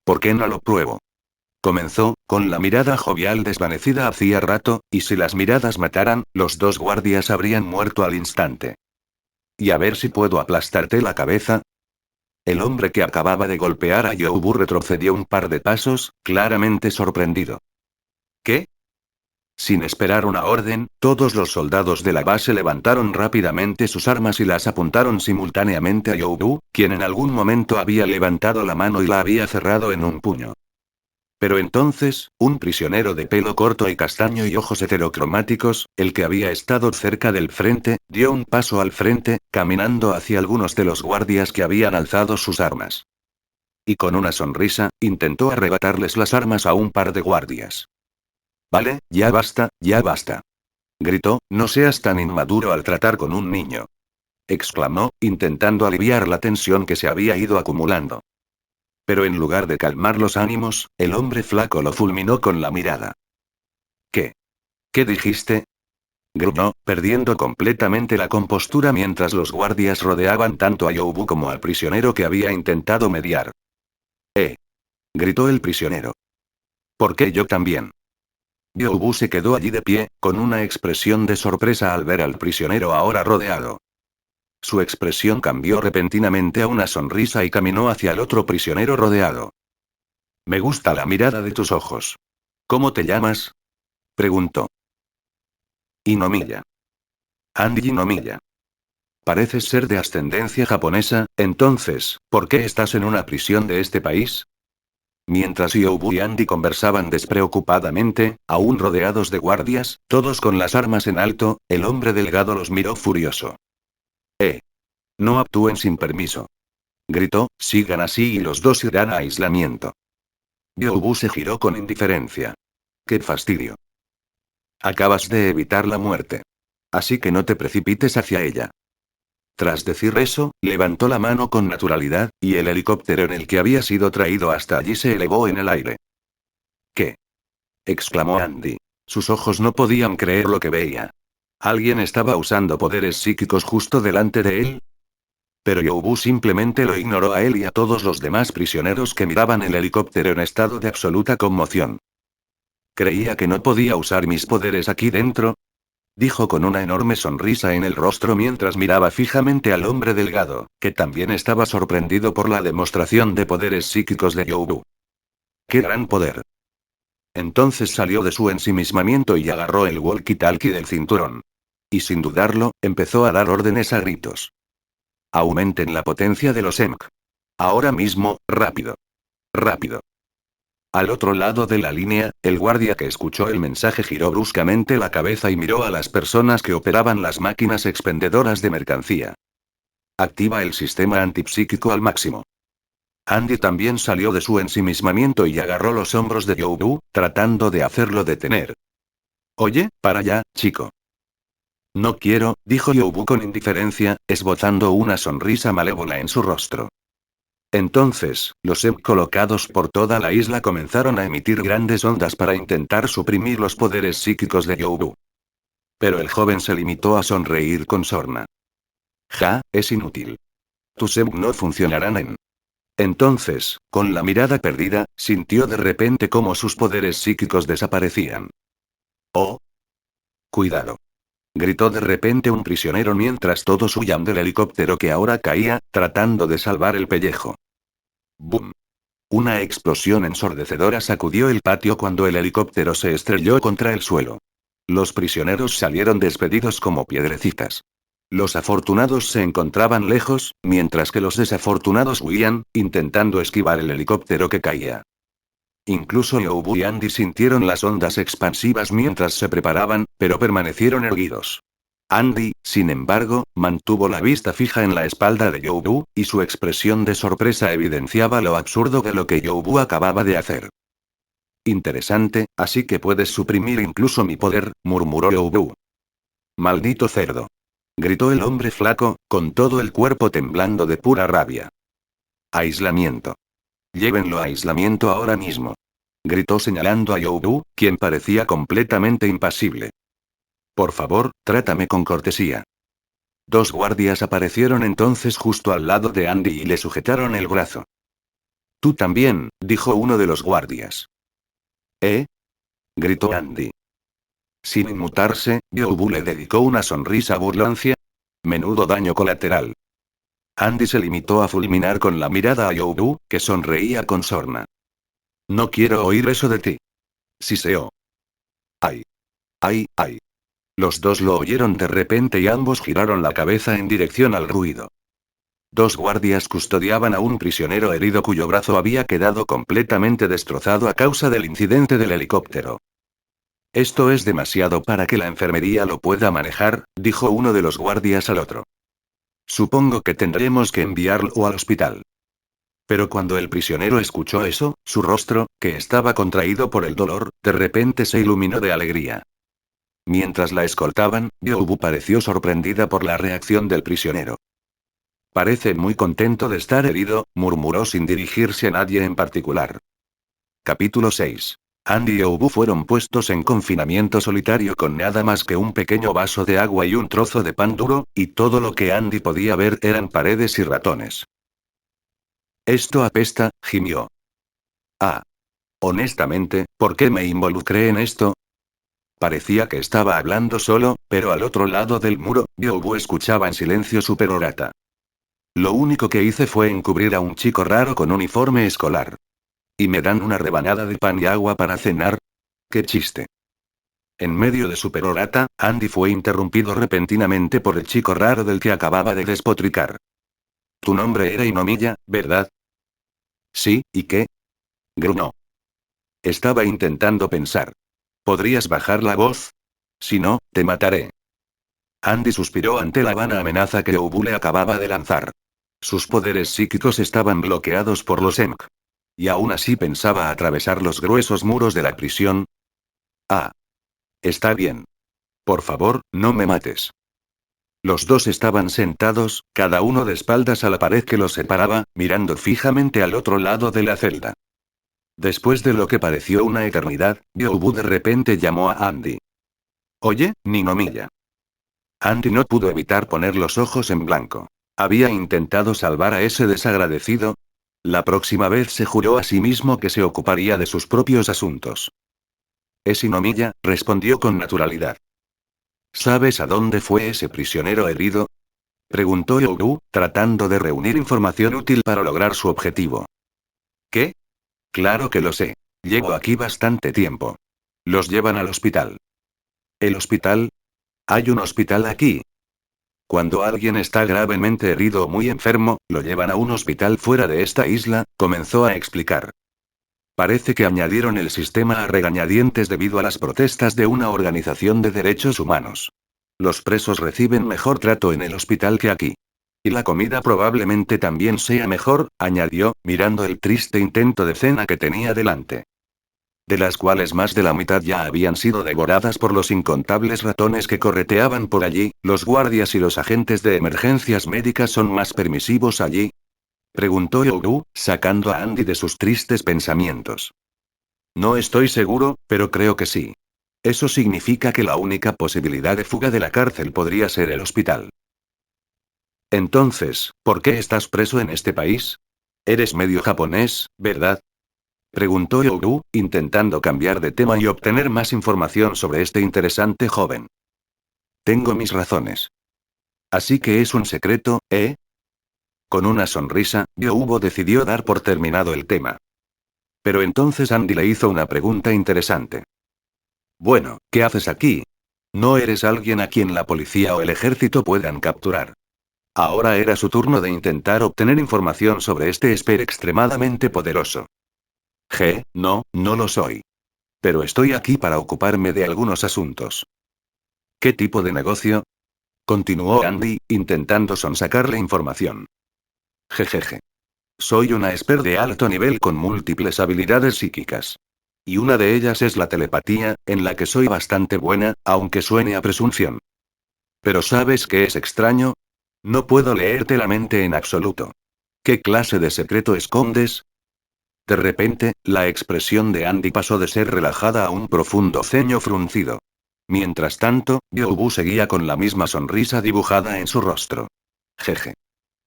¿Por qué no lo pruebo? Comenzó, con la mirada jovial desvanecida hacía rato, y si las miradas mataran, los dos guardias habrían muerto al instante. ¿Y a ver si puedo aplastarte la cabeza? El hombre que acababa de golpear a Yobu retrocedió un par de pasos, claramente sorprendido. ¿Qué? Sin esperar una orden, todos los soldados de la base levantaron rápidamente sus armas y las apuntaron simultáneamente a Yobu, quien en algún momento había levantado la mano y la había cerrado en un puño. Pero entonces, un prisionero de pelo corto y castaño y ojos heterocromáticos, el que había estado cerca del frente, dio un paso al frente, caminando hacia algunos de los guardias que habían alzado sus armas. Y con una sonrisa, intentó arrebatarles las armas a un par de guardias. Vale, ya basta, ya basta. Gritó, no seas tan inmaduro al tratar con un niño. Exclamó, intentando aliviar la tensión que se había ido acumulando. Pero en lugar de calmar los ánimos, el hombre flaco lo fulminó con la mirada. ¿Qué? ¿Qué dijiste? Gruñó, perdiendo completamente la compostura mientras los guardias rodeaban tanto a Yobu como al prisionero que había intentado mediar. Gritó el prisionero. ¿Por qué yo también? Yobu se quedó allí de pie, con una expresión de sorpresa al ver al prisionero ahora rodeado. Su expresión cambió repentinamente a una sonrisa y caminó hacia el otro prisionero rodeado. Me gusta la mirada de tus ojos. ¿Cómo te llamas? Preguntó. Inomiya. Andy Inomiya. Pareces ser de ascendencia japonesa, entonces, ¿por qué estás en una prisión de este país? Mientras Youbu y Andy conversaban despreocupadamente, aún rodeados de guardias, todos con las armas en alto, el hombre delgado los miró furioso. No actúen sin permiso. Gritó, sigan así y los dos irán a aislamiento. Youbu se giró con indiferencia. ¡Qué fastidio! Acabas de evitar la muerte. Así que no te precipites hacia ella. Tras decir eso, levantó la mano con naturalidad, y el helicóptero en el que había sido traído hasta allí se elevó en el aire. ¿Qué? Exclamó Andy. Sus ojos no podían creer lo que veía. ¿Alguien estaba usando poderes psíquicos justo delante de él? Pero Youbu simplemente lo ignoró a él y a todos los demás prisioneros que miraban el helicóptero en estado de absoluta conmoción. Creía que no podía usar mis poderes aquí dentro, dijo con una enorme sonrisa en el rostro mientras miraba fijamente al hombre delgado, que también estaba sorprendido por la demostración de poderes psíquicos de Youbu. ¡Qué gran poder! Entonces salió de su ensimismamiento y agarró el walkie-talkie del cinturón. Y sin dudarlo, empezó a dar órdenes a gritos. Aumenten la potencia de los EMC. Ahora mismo, rápido. Rápido. Al otro lado de la línea, el guardia que escuchó el mensaje giró bruscamente la cabeza y miró a las personas que operaban las máquinas expendedoras de mercancía. Activa el sistema antipsíquico al máximo. Andy también salió de su ensimismamiento y agarró los hombros de Youbu, tratando de hacerlo detener. Oye, para allá, chico. No quiero, dijo Youbu con indiferencia, esbozando una sonrisa malévola en su rostro. Entonces, los EMP colocados por toda la isla comenzaron a emitir grandes ondas para intentar suprimir los poderes psíquicos de Youbu. Pero el joven se limitó a sonreír con sorna. Ja, es inútil. Tus EMP no funcionarán en... Entonces, con la mirada perdida, sintió de repente cómo sus poderes psíquicos desaparecían. ¡Oh! Cuidado. Gritó de repente un prisionero mientras todos huían del helicóptero que ahora caía, tratando de salvar el pellejo. ¡Bum! Una explosión ensordecedora sacudió el patio cuando el helicóptero se estrelló contra el suelo. Los prisioneros salieron despedidos como piedrecitas. Los afortunados se encontraban lejos, mientras que los desafortunados huían, intentando esquivar el helicóptero que caía. Incluso Youbu y Andy sintieron las ondas expansivas mientras se preparaban, pero permanecieron erguidos. Andy, sin embargo, mantuvo la vista fija en la espalda de Youbu, y su expresión de sorpresa evidenciaba lo absurdo de lo que Youbu acababa de hacer. Interesante, así que puedes suprimir incluso mi poder, murmuró Youbu. Maldito cerdo. Gritó el hombre flaco, con todo el cuerpo temblando de pura rabia. Aislamiento. Llévenlo a aislamiento ahora mismo. Gritó señalando a Youbu, quien parecía completamente impasible. Por favor, trátame con cortesía. Dos guardias aparecieron entonces justo al lado de Andy y le sujetaron el brazo. Tú también, dijo uno de los guardias. ¿Eh? Gritó Andy. Sin inmutarse, Youbu le dedicó una sonrisa burlancia. Menudo daño colateral. Andy se limitó a fulminar con la mirada a Youbu, que sonreía con sorna. No quiero oír eso de ti. Siseó. ¡Ay! ¡Ay, ay! Los dos lo oyeron de repente y ambos giraron la cabeza en dirección al ruido. Dos guardias custodiaban a un prisionero herido cuyo brazo había quedado completamente destrozado a causa del incidente del helicóptero. Esto es demasiado para que la enfermería lo pueda manejar, dijo uno de los guardias al otro. Supongo que tendremos que enviarlo al hospital. Pero cuando el prisionero escuchó eso, su rostro, que estaba contraído por el dolor, de repente se iluminó de alegría. Mientras la escoltaban, Youbu pareció sorprendida por la reacción del prisionero. Parece muy contento de estar herido, murmuró sin dirigirse a nadie en particular. Capítulo 6. Andy y Youbu fueron puestos en confinamiento solitario con nada más que un pequeño vaso de agua y un trozo de pan duro, y todo lo que Andy podía ver eran paredes y ratones. Esto apesta, gimió. Ah. Honestamente, ¿por qué me involucré en esto? Parecía que estaba hablando solo, pero al otro lado del muro, Youbu escuchaba en silencio su perorata. Lo único que hice fue encubrir a un chico raro con uniforme escolar. ¿Y me dan una rebanada de pan y agua para cenar? ¡Qué chiste! En medio de su perorata, Andy fue interrumpido repentinamente por el chico raro del que acababa de despotricar. Tu nombre era Inomiya, ¿verdad? Sí, ¿y qué? Gruñó. Estaba intentando pensar. ¿Podrías bajar la voz? Si no, te mataré. Andy suspiró ante la vana amenaza que Oubu le acababa de lanzar. Sus poderes psíquicos estaban bloqueados por los Enk. Y aún así pensaba atravesar los gruesos muros de la prisión. Ah. Está bien. Por favor, no me mates. Los dos estaban sentados, cada uno de espaldas a la pared que los separaba, mirando fijamente al otro lado de la celda. Después de lo que pareció una eternidad, Yobu de repente llamó a Andy. Oye, Ninomiya. Andy no pudo evitar poner los ojos en blanco. Había intentado salvar a ese desagradecido. La próxima vez se juró a sí mismo que se ocuparía de sus propios asuntos. Es Ninomiya, respondió con naturalidad. ¿Sabes a dónde fue ese prisionero herido? Preguntó Yobu, tratando de reunir información útil para lograr su objetivo. ¿Qué? Claro que lo sé. Llevo aquí bastante tiempo. Los llevan al hospital. ¿El hospital? ¿Hay un hospital aquí? Cuando alguien está gravemente herido o muy enfermo, lo llevan a un hospital fuera de esta isla, comenzó a explicar. Parece que añadieron el sistema a regañadientes debido a las protestas de una organización de derechos humanos. Los presos reciben mejor trato en el hospital que aquí. Y la comida probablemente también sea mejor, añadió, mirando el triste intento de cena que tenía delante. De las cuales más de la mitad ya habían sido devoradas por los incontables ratones que correteaban por allí. ¿Los guardias y los agentes de emergencias médicas son más permisivos allí? Preguntó Yoru, sacando a Andy de sus tristes pensamientos. No estoy seguro, pero creo que sí. Eso significa que la única posibilidad de fuga de la cárcel podría ser el hospital. Entonces, ¿por qué estás preso en este país? Eres medio japonés, ¿verdad? Preguntó Yoru, intentando cambiar de tema y obtener más información sobre este interesante joven. Tengo mis razones. Así que es un secreto, ¿eh? Con una sonrisa, Yoru decidió dar por terminado el tema. Pero entonces Andy le hizo una pregunta interesante. Bueno, ¿qué haces aquí? No eres alguien a quien la policía o el ejército puedan capturar. Ahora era su turno de intentar obtener información sobre este esper extremadamente poderoso. No, no lo soy. Pero estoy aquí para ocuparme de algunos asuntos. ¿Qué tipo de negocio? Continuó Andy, intentando sonsacarle información. Jejeje. Soy una esper de alto nivel con múltiples habilidades psíquicas. Y una de ellas es la telepatía, en la que soy bastante buena, aunque suene a presunción. Pero ¿sabes qué es extraño? No puedo leerte la mente en absoluto. ¿Qué clase de secreto escondes? De repente, la expresión de Andy pasó de ser relajada a un profundo ceño fruncido. Mientras tanto, Yobu seguía con la misma sonrisa dibujada en su rostro. Jeje.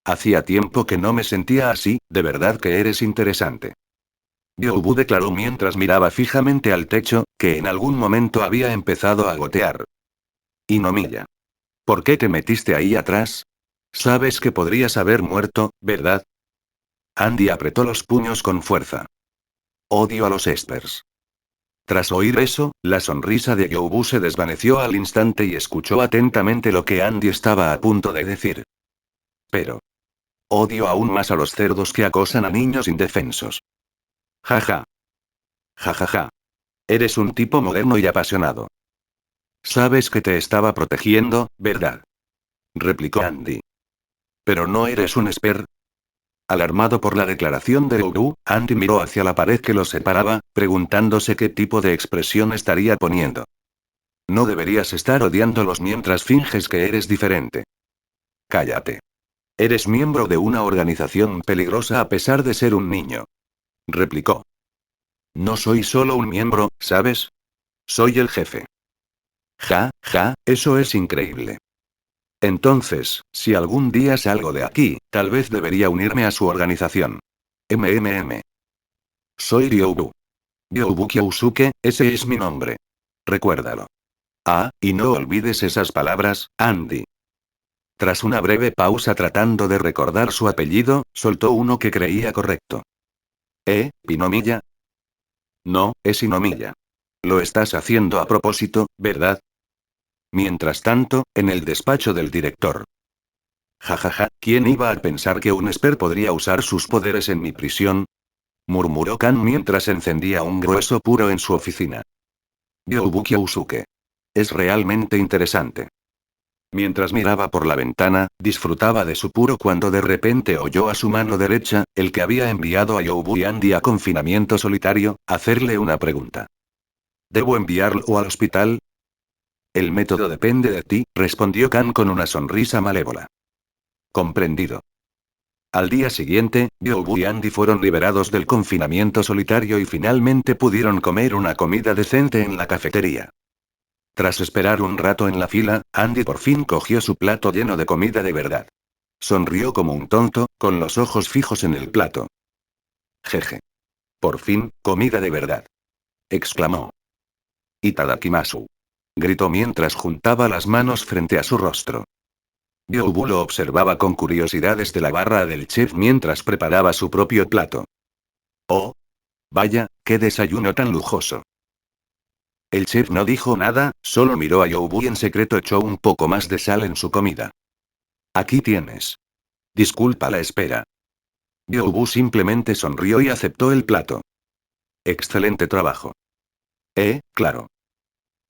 Hacía tiempo que no me sentía así, de verdad que eres interesante. Yobu declaró mientras miraba fijamente al techo, que en algún momento había empezado a gotear. Inomiya. ¿Por qué te metiste ahí atrás? Sabes que podrías haber muerto, ¿verdad? Andy apretó los puños con fuerza. Odio a los espers. Tras oír eso, la sonrisa de Yobu se desvaneció al instante y escuchó atentamente lo que Andy estaba a punto de decir. Pero. Odio aún más a los cerdos que acosan a niños indefensos. Jaja. Jajaja. Eres un tipo moderno y apasionado. Sabes que te estaba protegiendo, ¿verdad? Replicó Andy. Pero no eres un esper. Alarmado por la declaración de Yobu, Andy miró hacia la pared que los separaba, preguntándose qué tipo de expresión estaría poniendo. No deberías estar odiándolos mientras finges que eres diferente. Cállate. Eres miembro de una organización peligrosa a pesar de ser un niño. Replicó. No soy solo un miembro, ¿sabes? Soy el jefe. Eso es increíble. Entonces, si algún día salgo de aquí, tal vez debería unirme a su organización. Soy Ryobu. Ryobu Kyosuke, ese es mi nombre. Recuérdalo. Ah, y no olvides esas palabras, Andy. Tras una breve pausa tratando de recordar su apellido, soltó uno que creía correcto. Inomiya? No, es Inomiya. Lo estás haciendo a propósito, ¿verdad? Mientras tanto, en el despacho del director. Jajaja, ¿quién iba a pensar que un esper podría usar sus poderes en mi prisión? murmuró Kan mientras encendía un grueso puro en su oficina. Ryobu Kyosuke. Es realmente interesante. Mientras miraba por la ventana, disfrutaba de su puro cuando de repente oyó a su mano derecha, el que había enviado a Youbu y Andy a confinamiento solitario, hacerle una pregunta. ¿Debo enviarlo al hospital? El método depende de ti, respondió Kan con una sonrisa malévola. Comprendido. Al día siguiente, Youbu y Andy fueron liberados del confinamiento solitario y finalmente pudieron comer una comida decente en la cafetería. Tras esperar un rato en la fila, Andy por fin cogió su plato lleno de comida de verdad. Sonrió como un tonto, con los ojos fijos en el plato. Jeje. Por fin, comida de verdad. Exclamó. Itadakimasu. Gritó mientras juntaba las manos frente a su rostro. Ryobu lo observaba con curiosidad desde la barra del chef mientras preparaba su propio plato. Oh. Vaya, qué desayuno tan lujoso. El chef no dijo nada, solo miró a Youbu y en secreto echó un poco más de sal en su comida. Aquí tienes. Disculpa la espera. Youbu simplemente sonrió y aceptó el plato. Excelente trabajo. Claro.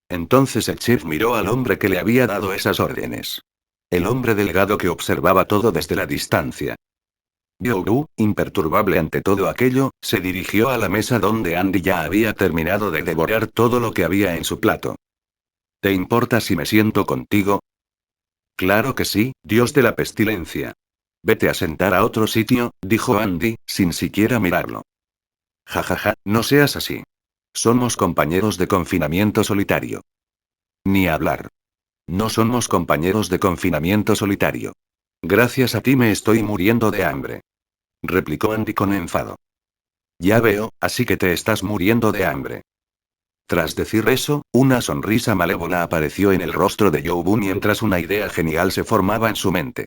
Entonces el chef miró al hombre que le había dado esas órdenes. El hombre delgado que observaba todo desde la distancia. Youbu, imperturbable ante todo aquello, se dirigió a la mesa donde Andy ya había terminado de devorar todo lo que había en su plato. ¿Te importa si me siento contigo? Claro que sí, dios de la pestilencia. Vete a sentar a otro sitio, dijo Andy, sin siquiera mirarlo. Jajaja, no seas así. Somos compañeros de confinamiento solitario. Ni hablar. No somos compañeros de confinamiento solitario. Gracias a ti me estoy muriendo de hambre. Replicó Andy con enfado. Ya veo, así que te estás muriendo de hambre. Tras decir eso, una sonrisa malévola apareció en el rostro de Youbu mientras una idea genial se formaba en su mente.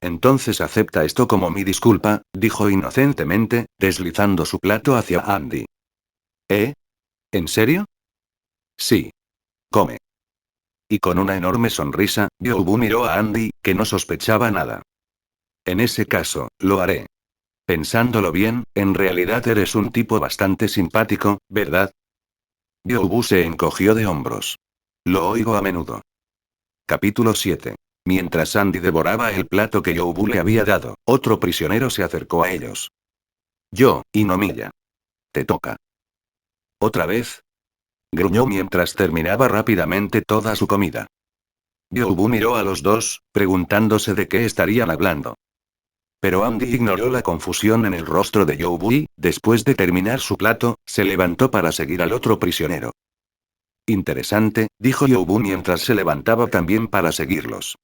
Entonces acepta esto como mi disculpa, dijo inocentemente, deslizando su plato hacia Andy. ¿En serio? Sí. Come. Y con una enorme sonrisa, Youbu miró a Andy, que no sospechaba nada. En ese caso, lo haré. Pensándolo bien, en realidad eres un tipo bastante simpático, ¿verdad? Youbu se encogió de hombros. Lo oigo a menudo. Capítulo 7. Mientras Andy devoraba el plato que Youbu le había dado, otro prisionero se acercó a ellos. Yo, Inomiya. Te toca. ¿Otra vez? Gruñó mientras terminaba rápidamente toda su comida. Youbu miró a los dos, preguntándose de qué estarían hablando. Pero Andy ignoró la confusión en el rostro de Youbu y, después de terminar su plato, se levantó para seguir al otro prisionero. Interesante, dijo Youbu mientras se levantaba también para seguirlos.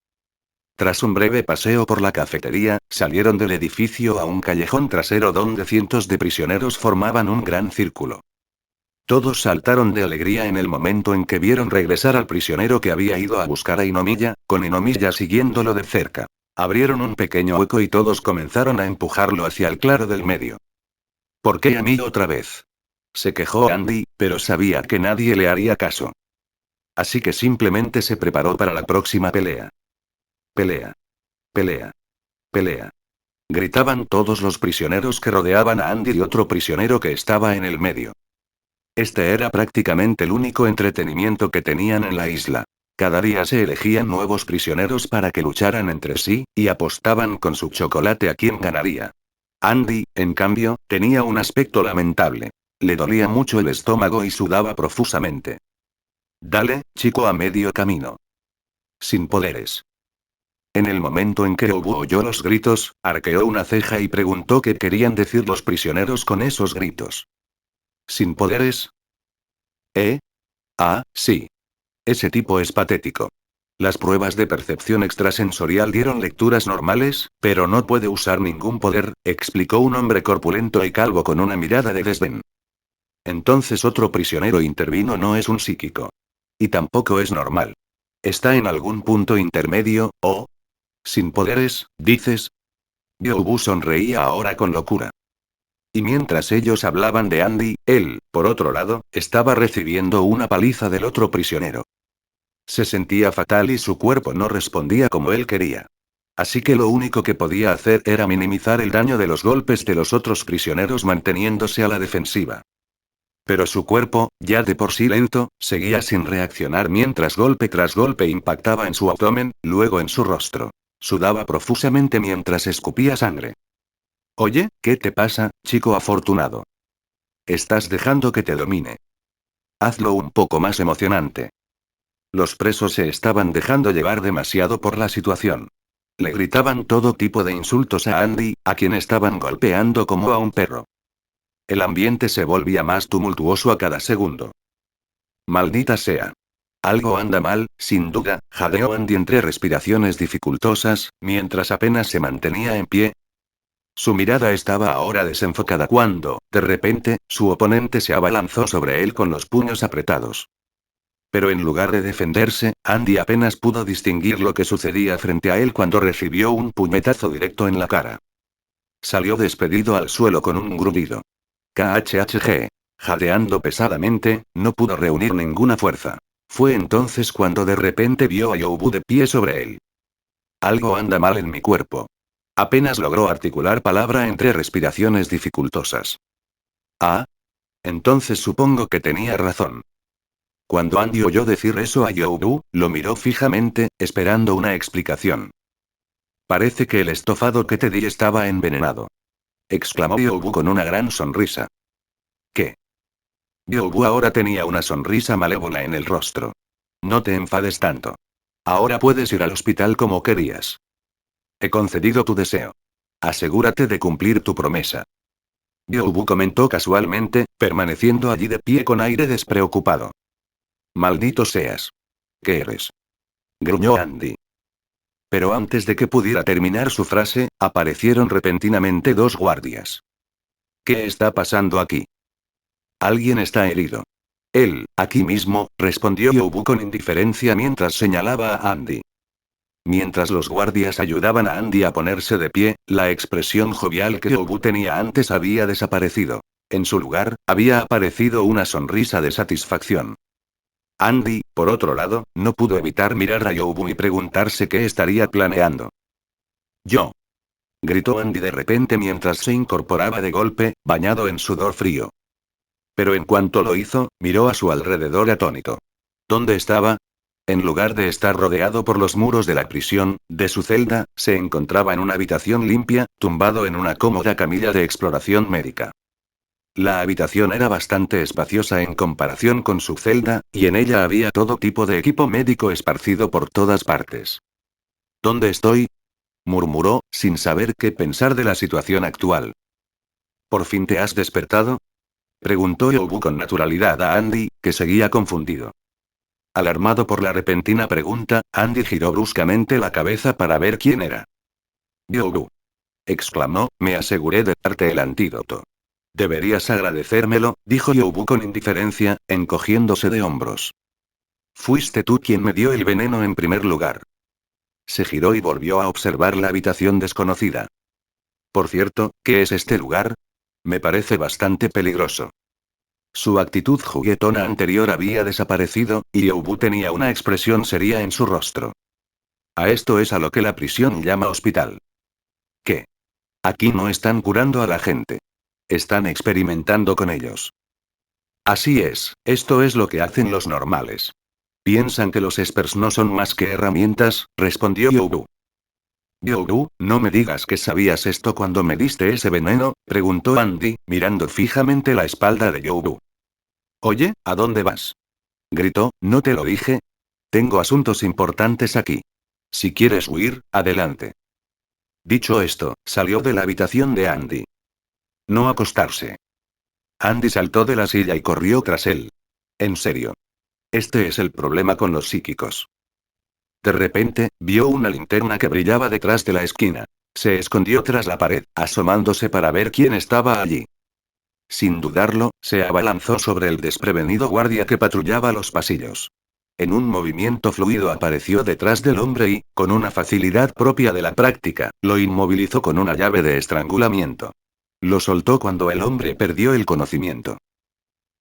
Tras un breve paseo por la cafetería, salieron del edificio a un callejón trasero donde cientos de prisioneros formaban un gran círculo. Todos saltaron de alegría en el momento en que vieron regresar al prisionero que había ido a buscar a Inomiya, con Inomiya siguiéndolo de cerca. Abrieron un pequeño hueco y todos comenzaron a empujarlo hacia el claro del medio. ¿Por qué a mí otra vez? Se quejó Andy, pero sabía que nadie le haría caso. Así que simplemente se preparó para la próxima pelea. Pelea. Pelea. Pelea. Gritaban todos los prisioneros que rodeaban a Andy y otro prisionero que estaba en el medio. Este era prácticamente el único entretenimiento que tenían en la isla. Cada día se elegían nuevos prisioneros para que lucharan entre sí, y apostaban con su chocolate a quién ganaría. Andy, en cambio, tenía un aspecto lamentable. Le dolía mucho el estómago y sudaba profusamente. Dale, chico a medio camino. Sin poderes. En el momento en que Obu oyó los gritos, arqueó una ceja y preguntó qué querían decir los prisioneros con esos gritos. ¿Sin poderes? Sí. Ese tipo es patético. Las pruebas de percepción extrasensorial dieron lecturas normales, pero no puede usar ningún poder, explicó un hombre corpulento y calvo con una mirada de desdén. Entonces otro prisionero intervino: no es un psíquico. Y tampoco es normal. Está en algún punto intermedio, ¿o? ¿Sin poderes, dices? Yobu sonreía ahora con locura. Y mientras ellos hablaban de Andy, él, por otro lado, estaba recibiendo una paliza del otro prisionero. Se sentía fatal y su cuerpo no respondía como él quería. Así que lo único que podía hacer era minimizar el daño de los golpes de los otros prisioneros manteniéndose a la defensiva. Pero su cuerpo, ya de por sí lento, seguía sin reaccionar mientras golpe tras golpe impactaba en su abdomen, luego en su rostro. Sudaba profusamente mientras escupía sangre. Oye, ¿qué te pasa, chico afortunado? Estás dejando que te domine. Hazlo un poco más emocionante. Los presos se estaban dejando llevar demasiado por la situación. Le gritaban todo tipo de insultos a Andy, a quien estaban golpeando como a un perro. El ambiente se volvía más tumultuoso a cada segundo. Maldita sea. Algo anda mal, sin duda, jadeó Andy entre respiraciones dificultosas, mientras apenas se mantenía en pie. Su mirada estaba ahora desenfocada cuando, de repente, su oponente se abalanzó sobre él con los puños apretados. Pero en lugar de defenderse, Andy apenas pudo distinguir lo que sucedía frente a él cuando recibió un puñetazo directo en la cara. Salió despedido al suelo con un gruñido. KHHG. Jadeando pesadamente, no pudo reunir ninguna fuerza. Fue entonces cuando de repente vio a Youbu de pie sobre él. Algo anda mal en mi cuerpo. Apenas logró articular palabra entre respiraciones dificultosas. Ah. Entonces supongo que tenía razón. Cuando Andy oyó decir eso a Youbu, lo miró fijamente, esperando una explicación. Parece que el estofado que te di estaba envenenado. Exclamó Youbu con una gran sonrisa. ¿Qué? Youbu ahora tenía una sonrisa malévola en el rostro. No te enfades tanto. Ahora puedes ir al hospital como querías. He concedido tu deseo. Asegúrate de cumplir tu promesa. Youbu comentó casualmente, permaneciendo allí de pie con aire despreocupado. Maldito seas. ¿Qué eres? Gruñó Andy. Pero antes de que pudiera terminar su frase, aparecieron repentinamente dos guardias. ¿Qué está pasando aquí? Alguien está herido. Él, aquí mismo, respondió Youbu con indiferencia mientras señalaba a Andy. Mientras los guardias ayudaban a Andy a ponerse de pie, la expresión jovial que Youbu tenía antes había desaparecido. En su lugar, había aparecido una sonrisa de satisfacción. Andy, por otro lado, no pudo evitar mirar a Youbu y preguntarse qué estaría planeando. Yo. Gritó Andy de repente mientras se incorporaba de golpe, bañado en sudor frío. Pero en cuanto lo hizo, miró a su alrededor atónito. ¿Dónde estaba? En lugar de estar rodeado por los muros de la prisión, de su celda, se encontraba en una habitación limpia, tumbado en una cómoda camilla de exploración médica. La habitación era bastante espaciosa en comparación con su celda, y en ella había todo tipo de equipo médico esparcido por todas partes. ¿Dónde estoy? Murmuró, sin saber qué pensar de la situación actual. ¿Por fin te has despertado? Preguntó Youbu con naturalidad a Andy, que seguía confundido. Alarmado por la repentina pregunta, Andy giró bruscamente la cabeza para ver quién era. Youbu. Exclamó, me aseguré de darte el antídoto. Deberías agradecérmelo, dijo Youbu con indiferencia, encogiéndose de hombros. Fuiste tú quien me dio el veneno en primer lugar. Se giró y volvió a observar la habitación desconocida. Por cierto, ¿qué es este lugar? Me parece bastante peligroso. Su actitud juguetona anterior había desaparecido, y Youbu tenía una expresión seria en su rostro. A esto es a lo que la prisión llama hospital. ¿Qué? Aquí no están curando a la gente. Están experimentando con ellos. Así es, esto es lo que hacen los normales. Piensan que los espers no son más que herramientas, respondió Youbu. Youbu, no me digas que sabías esto cuando me diste ese veneno, preguntó Andy, mirando fijamente la espalda de Youbu. Oye, ¿a dónde vas? Gritó, ¿no te lo dije? Tengo asuntos importantes aquí. Si quieres huir, adelante. Dicho esto, salió de la habitación de Andy. No acostarse. Andy saltó de la silla y corrió tras él. En serio. Este es el problema con los psíquicos. De repente, vio una linterna que brillaba detrás de la esquina. Se escondió tras la pared, asomándose para ver quién estaba allí. Sin dudarlo, se abalanzó sobre el desprevenido guardia que patrullaba los pasillos. En un movimiento fluido apareció detrás del hombre y, con una facilidad propia de la práctica, lo inmovilizó con una llave de estrangulamiento. Lo soltó cuando el hombre perdió el conocimiento.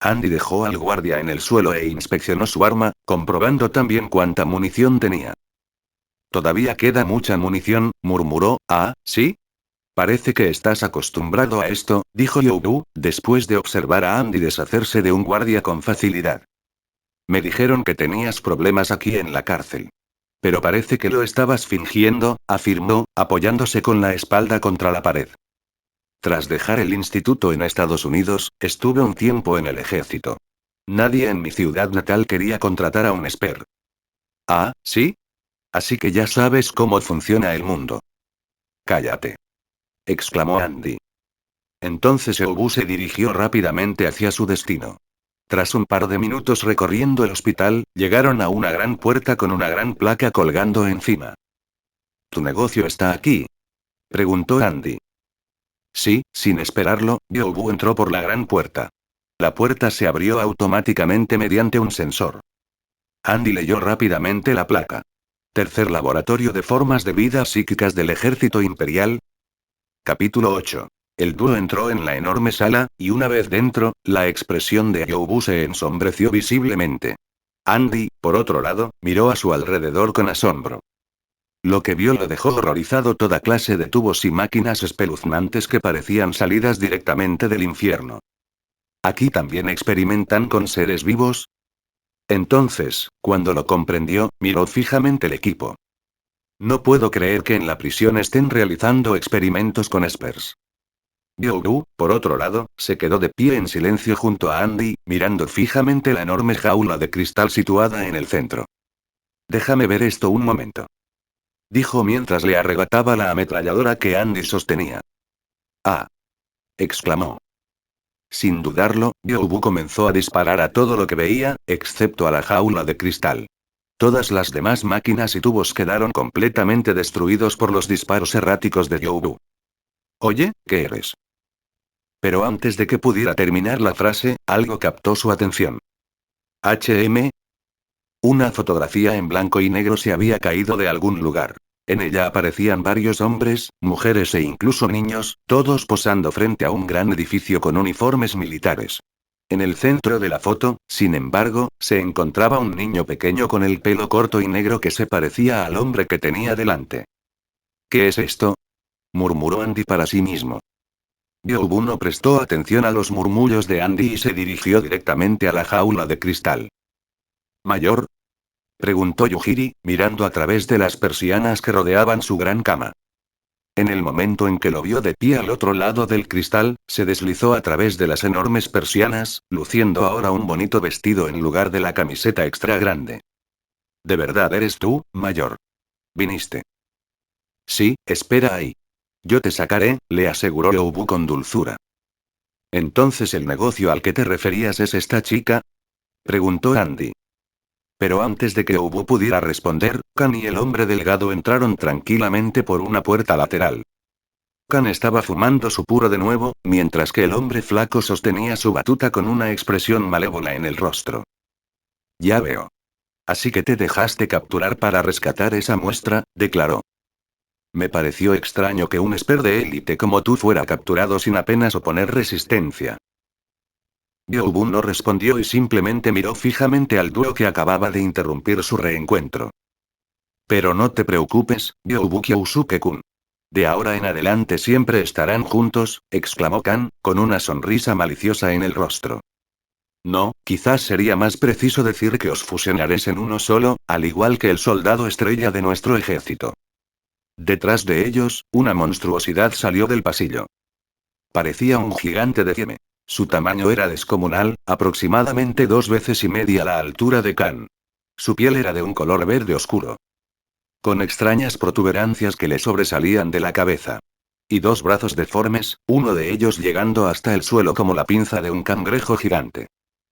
Andy dejó al guardia en el suelo e inspeccionó su arma, comprobando también cuánta munición tenía. Todavía queda mucha munición, murmuró. Ah, ¿sí? Parece que estás acostumbrado a esto, dijo Yobu, después de observar a Andy deshacerse de un guardia con facilidad. Me dijeron que tenías problemas aquí en la cárcel. Pero parece que lo estabas fingiendo, afirmó, apoyándose con la espalda contra la pared. Tras dejar el instituto en Estados Unidos, estuve un tiempo en el ejército. Nadie en mi ciudad natal quería contratar a un esper. Ah, ¿sí? Así que ya sabes cómo funciona el mundo. Cállate, exclamó Andy. Entonces Yobu se dirigió rápidamente hacia su destino. Tras un par de minutos recorriendo el hospital, llegaron a una gran puerta con una gran placa colgando encima. ¿Tu negocio está aquí?, preguntó Andy. Sí, sin esperarlo, Yobu entró por la gran puerta. La puerta se abrió automáticamente mediante un sensor. Andy leyó rápidamente la placa. Tercer laboratorio de formas de vida psíquicas del Ejército Imperial. Capítulo 8. El dúo entró en la enorme sala, y una vez dentro, la expresión de Yobu se ensombreció visiblemente. Andy, por otro lado, miró a su alrededor con asombro. Lo que vio lo dejó horrorizado. Toda clase de tubos y máquinas espeluznantes que parecían salidas directamente del infierno. ¿Aquí también experimentan con seres vivos? Entonces, cuando lo comprendió, miró fijamente el equipo. No puedo creer que en la prisión estén realizando experimentos con espers. Yobu, por otro lado, se quedó de pie en silencio junto a Andy, mirando fijamente la enorme jaula de cristal situada en el centro. Déjame ver esto un momento, dijo mientras le arrebataba la ametralladora que Andy sostenía. ¡Ah!, exclamó. Sin dudarlo, Yobu comenzó a disparar a todo lo que veía, excepto a la jaula de cristal. Todas las demás máquinas y tubos quedaron completamente destruidos por los disparos erráticos de Yobu. Oye, ¿qué eres? Pero antes de que pudiera terminar la frase, algo captó su atención. HM. Una fotografía en blanco y negro se había caído de algún lugar. En ella aparecían varios hombres, mujeres e incluso niños, todos posando frente a un gran edificio con uniformes militares. En el centro de la foto, sin embargo, se encontraba un niño pequeño con el pelo corto y negro que se parecía al hombre que tenía delante. ¿Qué es esto?, murmuró Andy para sí mismo. Yobu no prestó atención a los murmullos de Andy y se dirigió directamente a la jaula de cristal. ¿Mayor?, preguntó Yujiri, mirando a través de las persianas que rodeaban su gran cama. En el momento en que lo vio de pie al otro lado del cristal, se deslizó a través de las enormes persianas, luciendo ahora un bonito vestido en lugar de la camiseta extra grande. ¿De verdad eres tú, Mayor? ¿Viniste? Sí, espera ahí. Yo te sacaré, le aseguró Yobu con dulzura. ¿Entonces el negocio al que te referías es esta chica?, preguntó Andy. Pero antes de que Yobu pudiera responder, Khan y el hombre delgado entraron tranquilamente por una puerta lateral. Khan estaba fumando su puro de nuevo, mientras que el hombre flaco sostenía su batuta con una expresión malévola en el rostro. Ya veo. Así que te dejaste capturar para rescatar esa muestra, declaró. Me pareció extraño que un esper de élite como tú fuera capturado sin apenas oponer resistencia. Yobu no respondió y simplemente miró fijamente al dúo que acababa de interrumpir su reencuentro. Pero no te preocupes, Yobu Kyosuke-kun. De ahora en adelante siempre estarán juntos, exclamó Khan, con una sonrisa maliciosa en el rostro. No, quizás sería más preciso decir que os fusionaréis en uno solo, al igual que el soldado estrella de nuestro ejército. Detrás de ellos, una monstruosidad salió del pasillo. Parecía un gigante de cieme. Su tamaño era descomunal, aproximadamente 2 veces y media la altura de Khan. Su piel era de un color verde oscuro, con extrañas protuberancias que le sobresalían de la cabeza. Y 2 brazos deformes, uno de ellos llegando hasta el suelo como la pinza de un cangrejo gigante.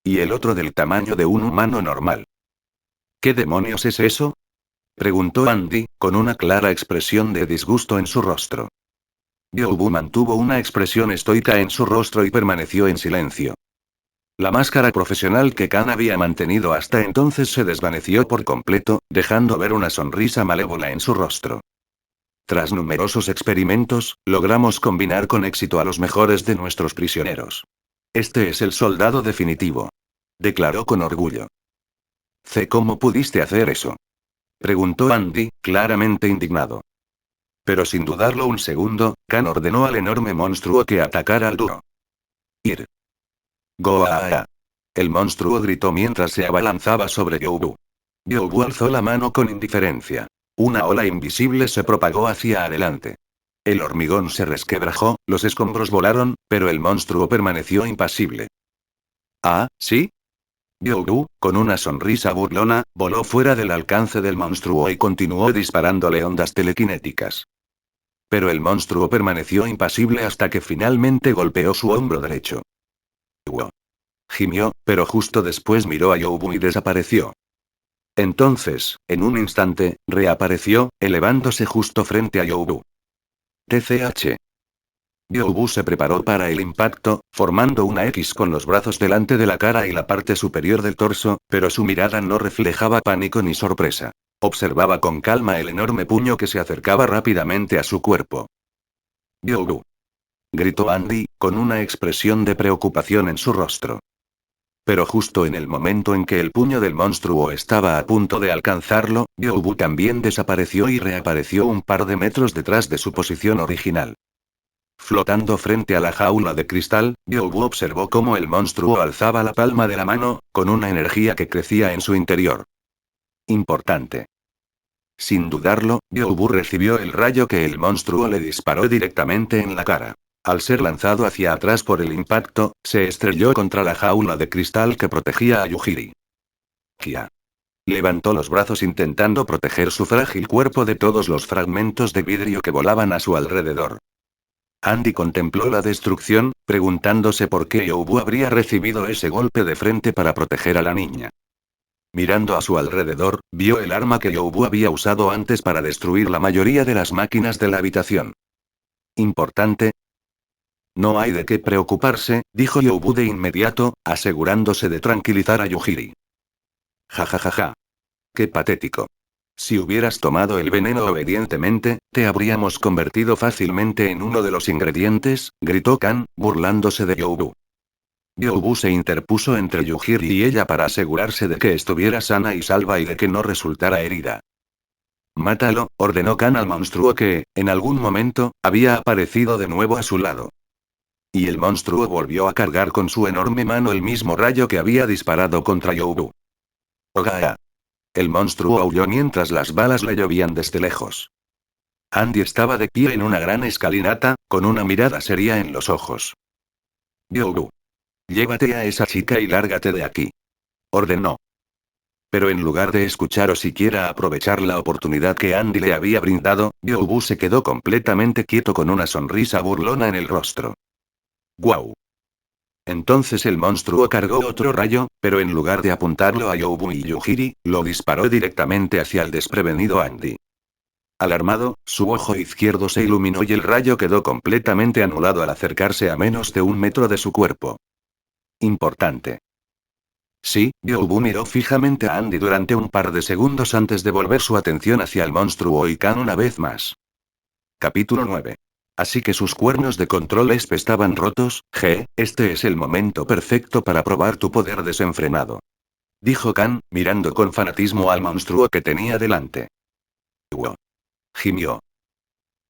Y el otro del tamaño de un humano normal. ¿Qué demonios es eso?, preguntó Andy, con una clara expresión de disgusto en su rostro. Yobu mantuvo una expresión estoica en su rostro y permaneció en silencio. La máscara profesional que Khan había mantenido hasta entonces se desvaneció por completo, dejando ver una sonrisa malévola en su rostro. Tras numerosos experimentos, logramos combinar con éxito a los mejores de nuestros prisioneros. Este es el soldado definitivo, declaró con orgullo. ¿Cómo pudiste hacer eso?, preguntó Andy, claramente indignado. Pero sin dudarlo un segundo, Khan ordenó al enorme monstruo que atacara al dúo. Ir. Goa. El monstruo gritó mientras se abalanzaba sobre Youbu. Youbu alzó la mano con indiferencia. Una ola invisible se propagó hacia adelante. El hormigón se resquebrajó, los escombros volaron, pero el monstruo permaneció impasible. ¿Ah, sí? Youbu, con una sonrisa burlona, voló fuera del alcance del monstruo y continuó disparándole ondas telequinéticas. Pero el monstruo permaneció impasible hasta que finalmente golpeó su hombro derecho. Wow. Gimió, pero justo después miró a Youbu y desapareció. Entonces, en un instante, reapareció, elevándose justo frente a Youbu. TCH. Youbu se preparó para el impacto, formando una X con los brazos delante de la cara y la parte superior del torso, pero su mirada no reflejaba pánico ni sorpresa. Observaba con calma el enorme puño que se acercaba rápidamente a su cuerpo. Youbu. Gritó Andy, con una expresión de preocupación en su rostro. Pero justo en el momento en que el puño del monstruo estaba a punto de alcanzarlo, Youbu también desapareció y reapareció un par de metros detrás de su posición original. Flotando frente a la jaula de cristal, Youbu observó cómo el monstruo alzaba la palma de la mano, con una energía que crecía en su interior. Importante. Sin dudarlo, Youbu recibió el rayo que el monstruo le disparó directamente en la cara. Al ser lanzado hacia atrás por el impacto, se estrelló contra la jaula de cristal que protegía a Yujiri. Kia. Levantó los brazos intentando proteger su frágil cuerpo de todos los fragmentos de vidrio que volaban a su alrededor. Andy contempló la destrucción, preguntándose por qué Youbu habría recibido ese golpe de frente para proteger a la niña. Mirando a su alrededor, vio el arma que Youbu había usado antes para destruir la mayoría de las máquinas de la habitación. Importante. No hay de qué preocuparse, dijo Youbu de inmediato, asegurándose de tranquilizar a Yujiri. Ja. Qué patético. Si hubieras tomado el veneno obedientemente, te habríamos convertido fácilmente en uno de los ingredientes, gritó Khan, burlándose de Youbu. Youbu se interpuso entre Yujiri y ella para asegurarse de que estuviera sana y salva y de que no resultara herida. Mátalo, ordenó Khan al monstruo que, en algún momento, había aparecido de nuevo a su lado. Y el monstruo volvió a cargar con su enorme mano el mismo rayo que había disparado contra Youbu. Ogaa. El monstruo aulló mientras las balas le llovían desde lejos. Andy estaba de pie en una gran escalinata, con una mirada seria en los ojos. Youbu. Llévate a esa chica y lárgate de aquí. Ordenó. Pero en lugar de escuchar o siquiera aprovechar la oportunidad que Andy le había brindado, Youbu se quedó completamente quieto con una sonrisa burlona en el rostro. ¡Guau! Entonces el monstruo cargó otro rayo, pero en lugar de apuntarlo a Youbu y Yujiri, lo disparó directamente hacia el desprevenido Andy. Alarmado, su ojo izquierdo se iluminó y el rayo quedó completamente anulado al acercarse a menos de 1 metro de su cuerpo. Importante. Sí, Youbu miró fijamente a Andy durante un par de segundos antes de volver su atención hacia el monstruo y Khan una vez más. Capítulo 9. Así que sus cuernos de control ESP estaban rotos. Este es el momento perfecto para probar tu poder desenfrenado. Dijo Khan, mirando con fanatismo al monstruo que tenía delante. Wow. Gimió.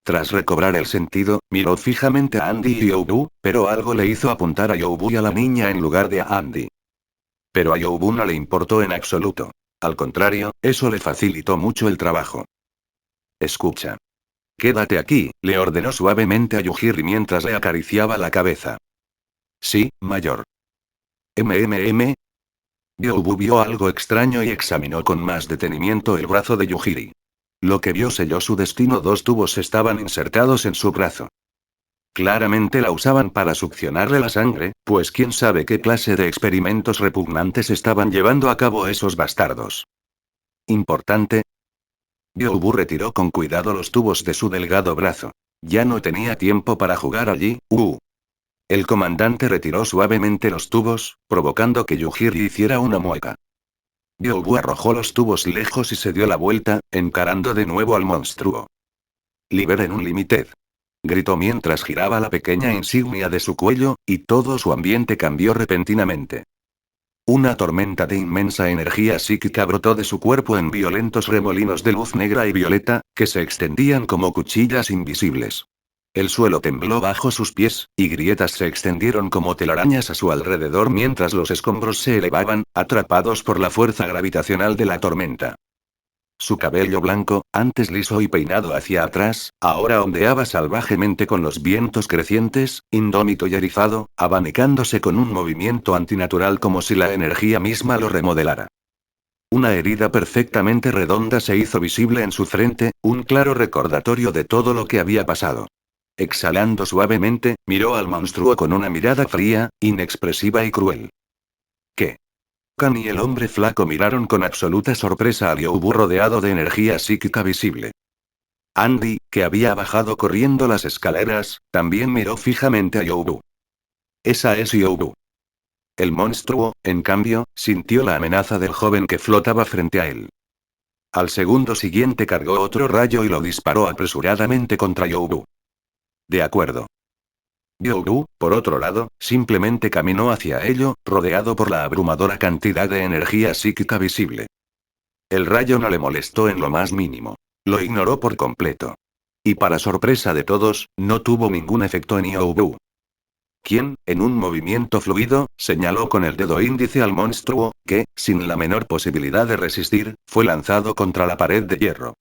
Tras recobrar el sentido, miró fijamente a Andy y Youbu, pero algo le hizo apuntar a Youbu y a la niña en lugar de a Andy. Pero a Youbu no le importó en absoluto. Al contrario, eso le facilitó mucho el trabajo. Escucha. Quédate aquí, le ordenó suavemente a Yujiri mientras le acariciaba la cabeza. Sí, mayor. Youbu vio algo extraño y examinó con más detenimiento el brazo de Yujiri. Lo que vio selló su destino. 2 tubos estaban insertados en su brazo. Claramente la usaban para succionarle la sangre, pues quién sabe qué clase de experimentos repugnantes estaban llevando a cabo esos bastardos. Importante. Youbu retiró con cuidado los tubos de su delgado brazo. Ya no tenía tiempo para jugar allí. El comandante retiró suavemente los tubos, provocando que Yujiri hiciera una mueca. Youbu arrojó los tubos lejos y se dio la vuelta, encarando de nuevo al monstruo. Liberen un Limited. Gritó mientras giraba la pequeña insignia de su cuello, y todo su ambiente cambió repentinamente. Una tormenta de inmensa energía psíquica brotó de su cuerpo en violentos remolinos de luz negra y violeta, que se extendían como cuchillas invisibles. El suelo tembló bajo sus pies, y grietas se extendieron como telarañas a su alrededor mientras los escombros se elevaban, atrapados por la fuerza gravitacional de la tormenta. Su cabello blanco, antes liso y peinado hacia atrás, ahora ondeaba salvajemente con los vientos crecientes, indómito y erizado, abanicándose con un movimiento antinatural como si la energía misma lo remodelara. Una herida perfectamente redonda se hizo visible en su frente, un claro recordatorio de todo lo que había pasado. Exhalando suavemente, miró al monstruo con una mirada fría, inexpresiva y cruel. ¿Qué? Khan y el hombre flaco miraron con absoluta sorpresa a Youbu rodeado de energía psíquica visible. Andy, que había bajado corriendo las escaleras, también miró fijamente a Youbu. Esa es Youbu. El monstruo, en cambio, sintió la amenaza del joven que flotaba frente a él. Al segundo siguiente cargó otro rayo y lo disparó apresuradamente contra Youbu. De acuerdo. Yoru, por otro lado, simplemente caminó hacia ello, rodeado por la abrumadora cantidad de energía psíquica visible. El rayo no le molestó en lo más mínimo. Lo ignoró por completo. Y para sorpresa de todos, no tuvo ningún efecto en Yoru. Quien, en un movimiento fluido, señaló con el dedo índice al monstruo, que, sin la menor posibilidad de resistir, fue lanzado contra la pared de hierro.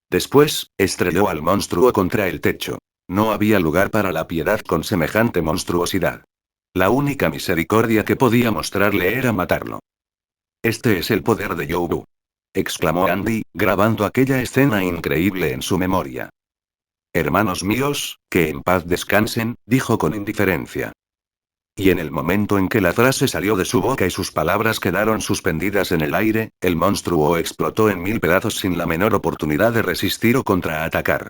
Después, estrelló al monstruo contra el techo. No había lugar para la piedad con semejante monstruosidad. La única misericordia que podía mostrarle era matarlo. Este es el poder de Yoru, exclamó Andy, grabando aquella escena increíble en su memoria. Hermanos míos, que en paz descansen, dijo con indiferencia. Y en el momento en que la frase salió de su boca y sus palabras quedaron suspendidas en el aire, el monstruo explotó en 1000 pedazos sin la menor oportunidad de resistir o contraatacar.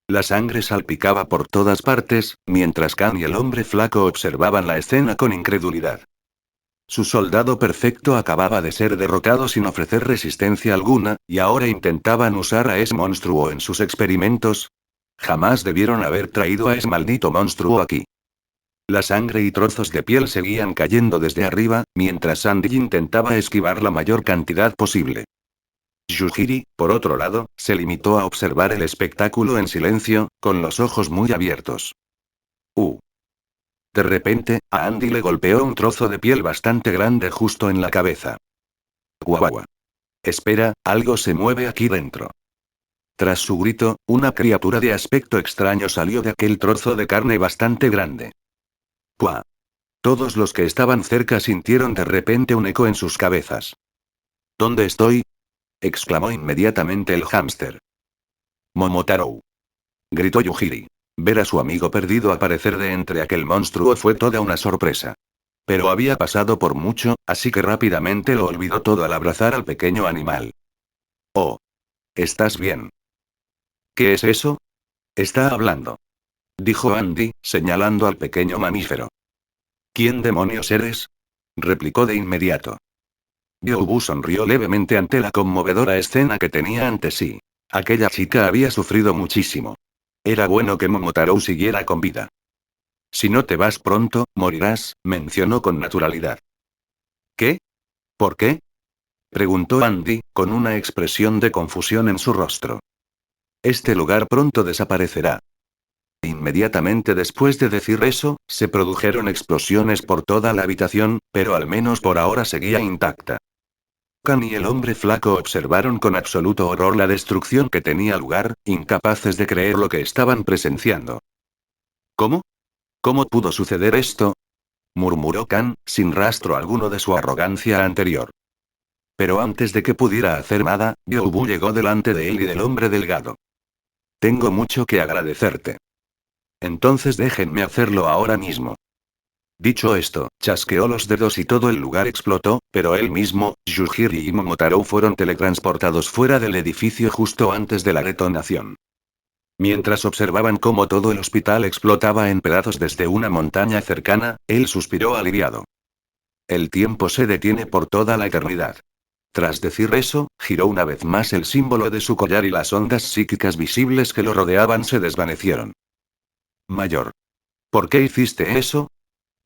La sangre salpicaba por todas partes, mientras Khan y el hombre flaco observaban la escena con incredulidad. Su soldado perfecto acababa de ser derrotado sin ofrecer resistencia alguna, y ahora intentaban usar a ese monstruo en sus experimentos. Jamás debieron haber traído a ese maldito monstruo aquí. La sangre y trozos de piel seguían cayendo desde arriba, mientras Sandy intentaba esquivar la mayor cantidad posible. Yujiri, por otro lado, se limitó a observar el espectáculo en silencio, con los ojos muy abiertos. De repente, a Andy le golpeó un trozo de piel bastante grande justo en la cabeza. Guau. Espera, algo se mueve aquí dentro. Tras su grito, una criatura de aspecto extraño salió de aquel trozo de carne bastante grande. ¡Pua! Todos los que estaban cerca sintieron de repente un eco en sus cabezas. ¿Dónde estoy? Exclamó inmediatamente el hámster. Momotaro. Gritó Yujiri. Ver a su amigo perdido aparecer de entre aquel monstruo fue toda una sorpresa. Pero había pasado por mucho, así que rápidamente lo olvidó todo al abrazar al pequeño animal. Oh. ¿Estás bien? ¿Qué es eso? Está hablando. Dijo Andy, señalando al pequeño mamífero. ¿Quién demonios eres? Replicó de inmediato. Yobu sonrió levemente ante la conmovedora escena que tenía ante sí. Aquella chica había sufrido muchísimo. Era bueno que Momotaro siguiera con vida. Si no te vas pronto, morirás, mencionó con naturalidad. ¿Qué? ¿Por qué? Preguntó Andy, con una expresión de confusión en su rostro. Este lugar pronto desaparecerá. Inmediatamente después de decir eso, se produjeron explosiones por toda la habitación, pero al menos por ahora seguía intacta. Khan y el hombre flaco observaron con absoluto horror la destrucción que tenía lugar, incapaces de creer lo que estaban presenciando. ¿Cómo? ¿Cómo pudo suceder esto? Murmuró Khan, sin rastro alguno de su arrogancia anterior. Pero antes de que pudiera hacer nada, Yobu llegó delante de él y del hombre delgado. Tengo mucho que agradecerte. Entonces déjenme hacerlo ahora mismo. Dicho esto, chasqueó los dedos y todo el lugar explotó, pero él mismo, Yujiri y Momotaro fueron teletransportados fuera del edificio justo antes de la detonación. Mientras observaban cómo todo el hospital explotaba en pedazos desde una montaña cercana, él suspiró aliviado. El tiempo se detiene por toda la eternidad. Tras decir eso, giró una vez más el símbolo de su collar y las ondas psíquicas visibles que lo rodeaban se desvanecieron. Mayor. ¿Por qué hiciste eso?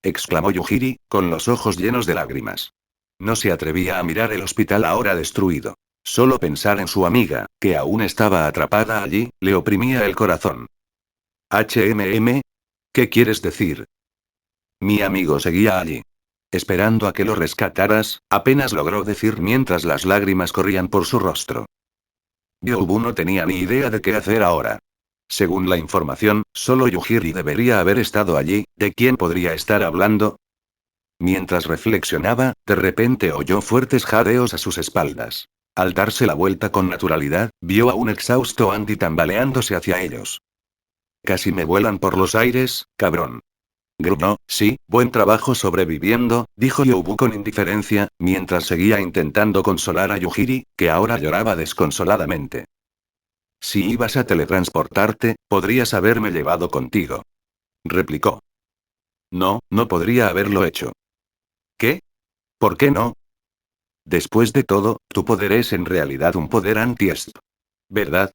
exclamó Yujiri, con los ojos llenos de lágrimas. No se atrevía a mirar el hospital ahora destruido. Solo pensar en su amiga, que aún estaba atrapada allí, le oprimía el corazón. ¿HMM? ¿Qué quieres decir? Mi amigo seguía allí. Esperando a que lo rescataras, apenas logró decir mientras las lágrimas corrían por su rostro. Yobu no tenía ni idea de qué hacer ahora. Según la información, solo Yujiri debería haber estado allí. ¿De quién podría estar hablando? Mientras reflexionaba, de repente oyó fuertes jadeos a sus espaldas. Al darse la vuelta con naturalidad, vio a un exhausto Andy tambaleándose hacia ellos. Casi me vuelan por los aires, cabrón. Gruñó. Sí, buen trabajo sobreviviendo, dijo Yobu con indiferencia, mientras seguía intentando consolar a Yujiri, que ahora lloraba desconsoladamente. Si ibas a teletransportarte, podrías haberme llevado contigo. Replicó. No, no podría haberlo hecho. ¿Qué? ¿Por qué no? Después de todo, tu poder es en realidad un poder anti-ESP. ¿Verdad?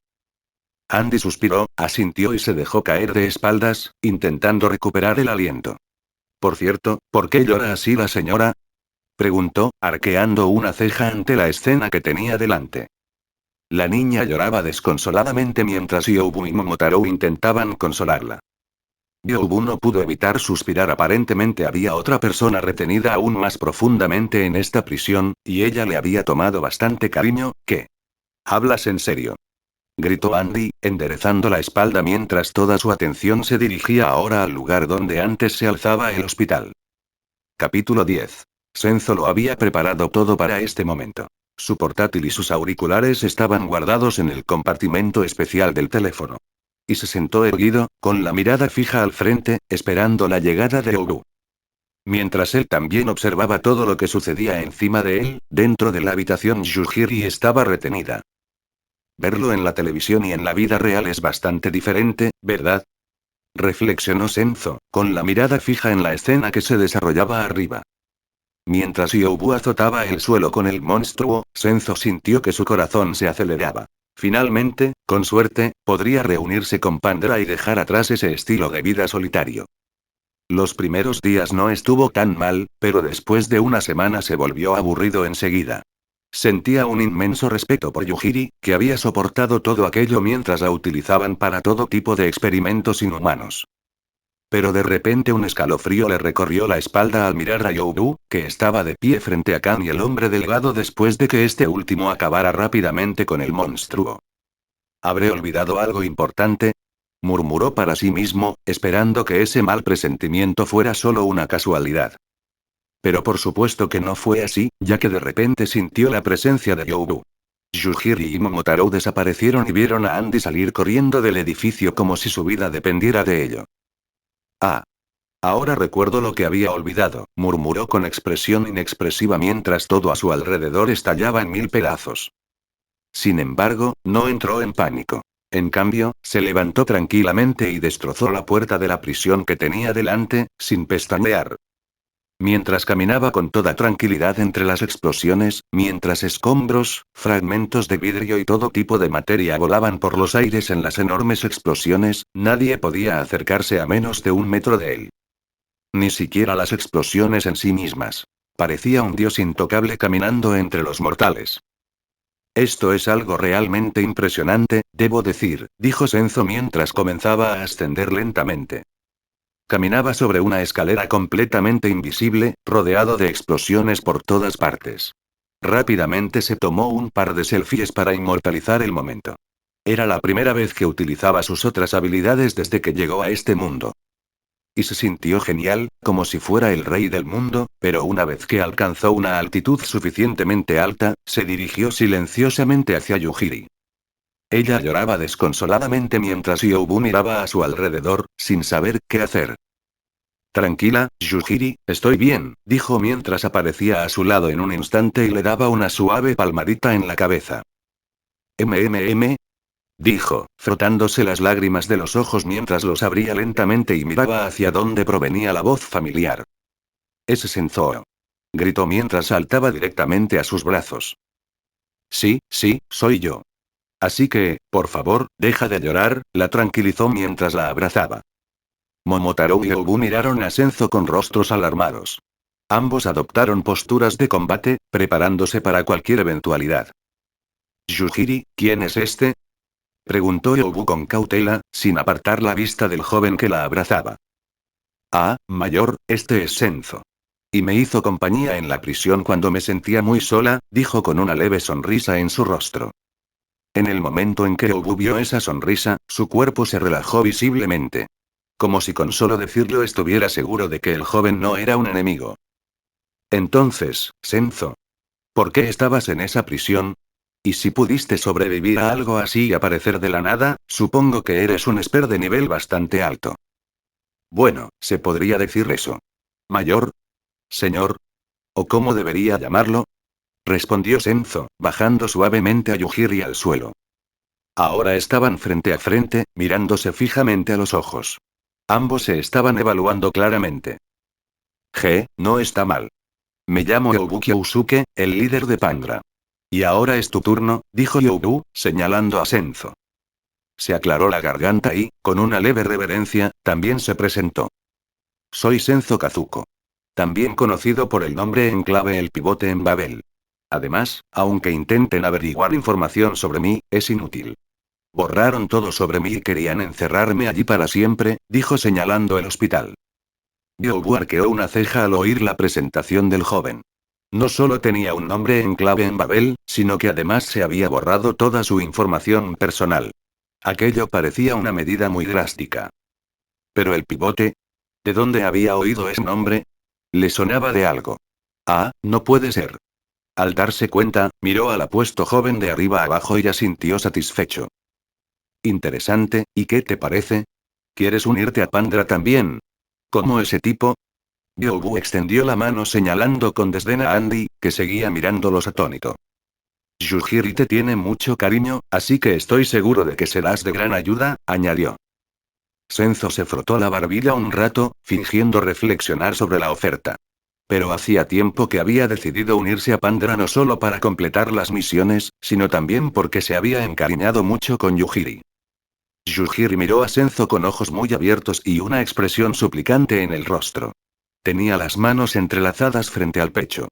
Andy suspiró, asintió y se dejó caer de espaldas, intentando recuperar el aliento. Por cierto, ¿por qué llora así la señora? Preguntó, arqueando una ceja ante la escena que tenía delante. La niña lloraba desconsoladamente mientras Yobu y Momotaro intentaban consolarla. Yobu no pudo evitar suspirar. Aparentemente había otra persona retenida aún más profundamente en esta prisión, y ella le había tomado bastante cariño. ¿Qué? ¿Hablas en serio? Gritó Andy, enderezando la espalda mientras toda su atención se dirigía ahora al lugar donde antes se alzaba el hospital. Capítulo 10. Senzo lo había preparado todo para este momento. Su portátil y sus auriculares estaban guardados en el compartimento especial del teléfono. Y se sentó erguido, con la mirada fija al frente, esperando la llegada de Yobu. Mientras él también observaba todo lo que sucedía encima de él, dentro de la habitación Yujiri estaba retenida. Verlo en la televisión y en la vida real es bastante diferente, ¿verdad? Reflexionó Senzo, con la mirada fija en la escena que se desarrollaba arriba. Mientras Yobu azotaba el suelo con el monstruo, Senzo sintió que su corazón se aceleraba. Finalmente, con suerte, podría reunirse con Pandora y dejar atrás ese estilo de vida solitario. Los primeros días no estuvo tan mal, pero después de una semana se volvió aburrido enseguida. Sentía un inmenso respeto por Yujiri, que había soportado todo aquello mientras la utilizaban para todo tipo de experimentos inhumanos. Pero de repente un escalofrío le recorrió la espalda al mirar a Yobu, que estaba de pie frente a Kan y el hombre delgado después de que este último acabara rápidamente con el monstruo. ¿Habré olvidado algo importante? Murmuró para sí mismo, esperando que ese mal presentimiento fuera solo una casualidad. Pero por supuesto que no fue así, ya que de repente sintió la presencia de Yobu. Yujiri y Momotaro desaparecieron y vieron a Andy salir corriendo del edificio como si su vida dependiera de ello. Ah. Ahora recuerdo lo que había olvidado, murmuró con expresión inexpresiva mientras todo a su alrededor estallaba en mil pedazos. Sin embargo, no entró en pánico. En cambio, se levantó tranquilamente y destrozó la puerta de la prisión que tenía delante, sin pestañear. Mientras caminaba con toda tranquilidad entre las explosiones, mientras escombros, fragmentos de vidrio y todo tipo de materia volaban por los aires en las enormes explosiones, nadie podía acercarse a menos de 1 metro de él. Ni siquiera las explosiones en sí mismas. Parecía un dios intocable caminando entre los mortales. Esto es algo realmente impresionante, debo decir, dijo Senzo mientras comenzaba a ascender lentamente. Caminaba sobre una escalera completamente invisible, rodeado de explosiones por todas partes. Rápidamente se tomó un par de selfies para inmortalizar el momento. Era la primera vez que utilizaba sus otras habilidades desde que llegó a este mundo. Y se sintió genial, como si fuera el rey del mundo, pero una vez que alcanzó una altitud suficientemente alta, se dirigió silenciosamente hacia Yujiri. Ella lloraba desconsoladamente mientras Yobu miraba a su alrededor, sin saber qué hacer. Tranquila, Yujiri, estoy bien, dijo mientras aparecía a su lado en un instante y le daba una suave palmadita en la cabeza. Dijo, frotándose las lágrimas de los ojos mientras los abría lentamente y miraba hacia donde provenía la voz familiar. «Ese Senzo», gritó mientras saltaba directamente a sus brazos. «Sí, sí, soy yo. Así que, por favor, deja de llorar», la tranquilizó mientras la abrazaba. Momotaro y Obu miraron a Senzo con rostros alarmados. Ambos adoptaron posturas de combate, preparándose para cualquier eventualidad. Yujiri, ¿quién es este? Preguntó Obu con cautela, sin apartar la vista del joven que la abrazaba. Ah, mayor, este es Senzo. Y me hizo compañía en la prisión cuando me sentía muy sola, dijo con una leve sonrisa en su rostro. En el momento en que Obu vio esa sonrisa, su cuerpo se relajó visiblemente. Como si con solo decirlo estuviera seguro de que el joven no era un enemigo. Entonces, Senzo, ¿por qué estabas en esa prisión? Y si pudiste sobrevivir a algo así y aparecer de la nada, supongo que eres un esper de nivel bastante alto. Bueno, se podría decir eso. Mayor. Señor. ¿O cómo debería llamarlo? Respondió Senzo, bajando suavemente a Yujiri al suelo. Ahora estaban frente a frente, mirándose fijamente a los ojos. Ambos se estaban evaluando claramente. No está mal. Me llamo Yobuki Usuke, el líder de Pandra. Y ahora es tu turno, dijo Yobu, señalando a Senzo. Se aclaró la garganta y, con una leve reverencia, también se presentó. Soy Senzo Kazuko. También conocido por el nombre en clave El Pivote en Babel. Además, aunque intenten averiguar información sobre mí, es inútil. Borraron todo sobre mí y querían encerrarme allí para siempre, dijo señalando el hospital. Yobu arqueó una ceja al oír la presentación del joven. No solo tenía un nombre en clave en Babel, sino que además se había borrado toda su información personal. Aquello parecía una medida muy drástica. Pero el pivote, ¿de dónde había oído ese nombre? Le sonaba de algo. Ah, no puede ser. Al darse cuenta, miró al apuesto joven de arriba abajo y asintió satisfecho. Interesante, ¿y qué te parece? ¿Quieres unirte a Pandra también? ¿Cómo ese tipo? Yobu extendió la mano señalando con desdén a Andy, que seguía mirándolos atónito. Yujiri te tiene mucho cariño, así que estoy seguro de que serás de gran ayuda, añadió. Senzo se frotó la barbilla un rato, fingiendo reflexionar sobre la oferta. Pero hacía tiempo que había decidido unirse a Pandra no solo para completar las misiones, sino también porque se había encariñado mucho con Yujiri. Yujiri miró a Senzo con ojos muy abiertos y una expresión suplicante en el rostro. Tenía las manos entrelazadas frente al pecho.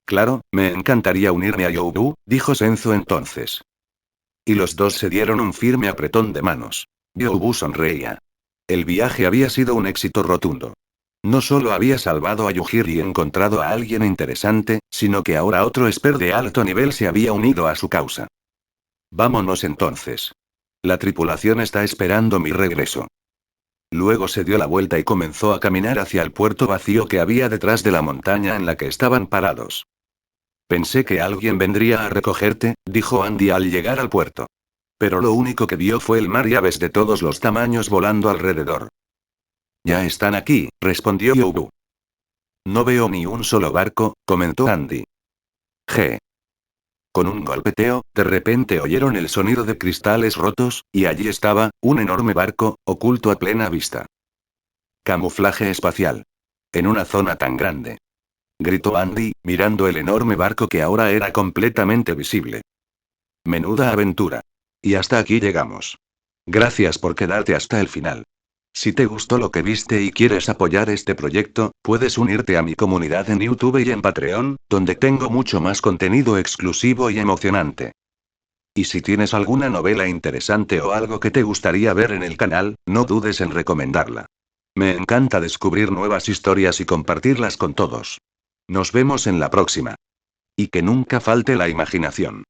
Claro, me encantaría unirme a Yobu, dijo Senzo entonces. Y los dos se dieron un firme apretón de manos. Yobu sonreía. El viaje había sido un éxito rotundo. No solo había salvado a Yujiri y encontrado a alguien interesante, sino que ahora otro esper de alto nivel se había unido a su causa. Vámonos entonces. La tripulación está esperando mi regreso. Luego se dio la vuelta y comenzó a caminar hacia el puerto vacío que había detrás de la montaña en la que estaban parados. Pensé que alguien vendría a recogerte, dijo Andy al llegar al puerto. Pero lo único que vio fue el mar y aves de todos los tamaños volando alrededor. Ya están aquí, respondió Yobu. No veo ni un solo barco, comentó Andy. Con un golpeteo, de repente oyeron el sonido de cristales rotos, y allí estaba, un enorme barco, oculto a plena vista. Camuflaje espacial. En una zona tan grande. Gritó Andy, mirando el enorme barco que ahora era completamente visible. Menuda aventura. Y hasta aquí llegamos. Gracias por quedarte hasta el final. Si te gustó lo que viste y quieres apoyar este proyecto, puedes unirte a mi comunidad en YouTube y en Patreon, donde tengo mucho más contenido exclusivo y emocionante. Y si tienes alguna novela interesante o algo que te gustaría ver en el canal, no dudes en recomendarla. Me encanta descubrir nuevas historias y compartirlas con todos. Nos vemos en la próxima. Y que nunca falte la imaginación.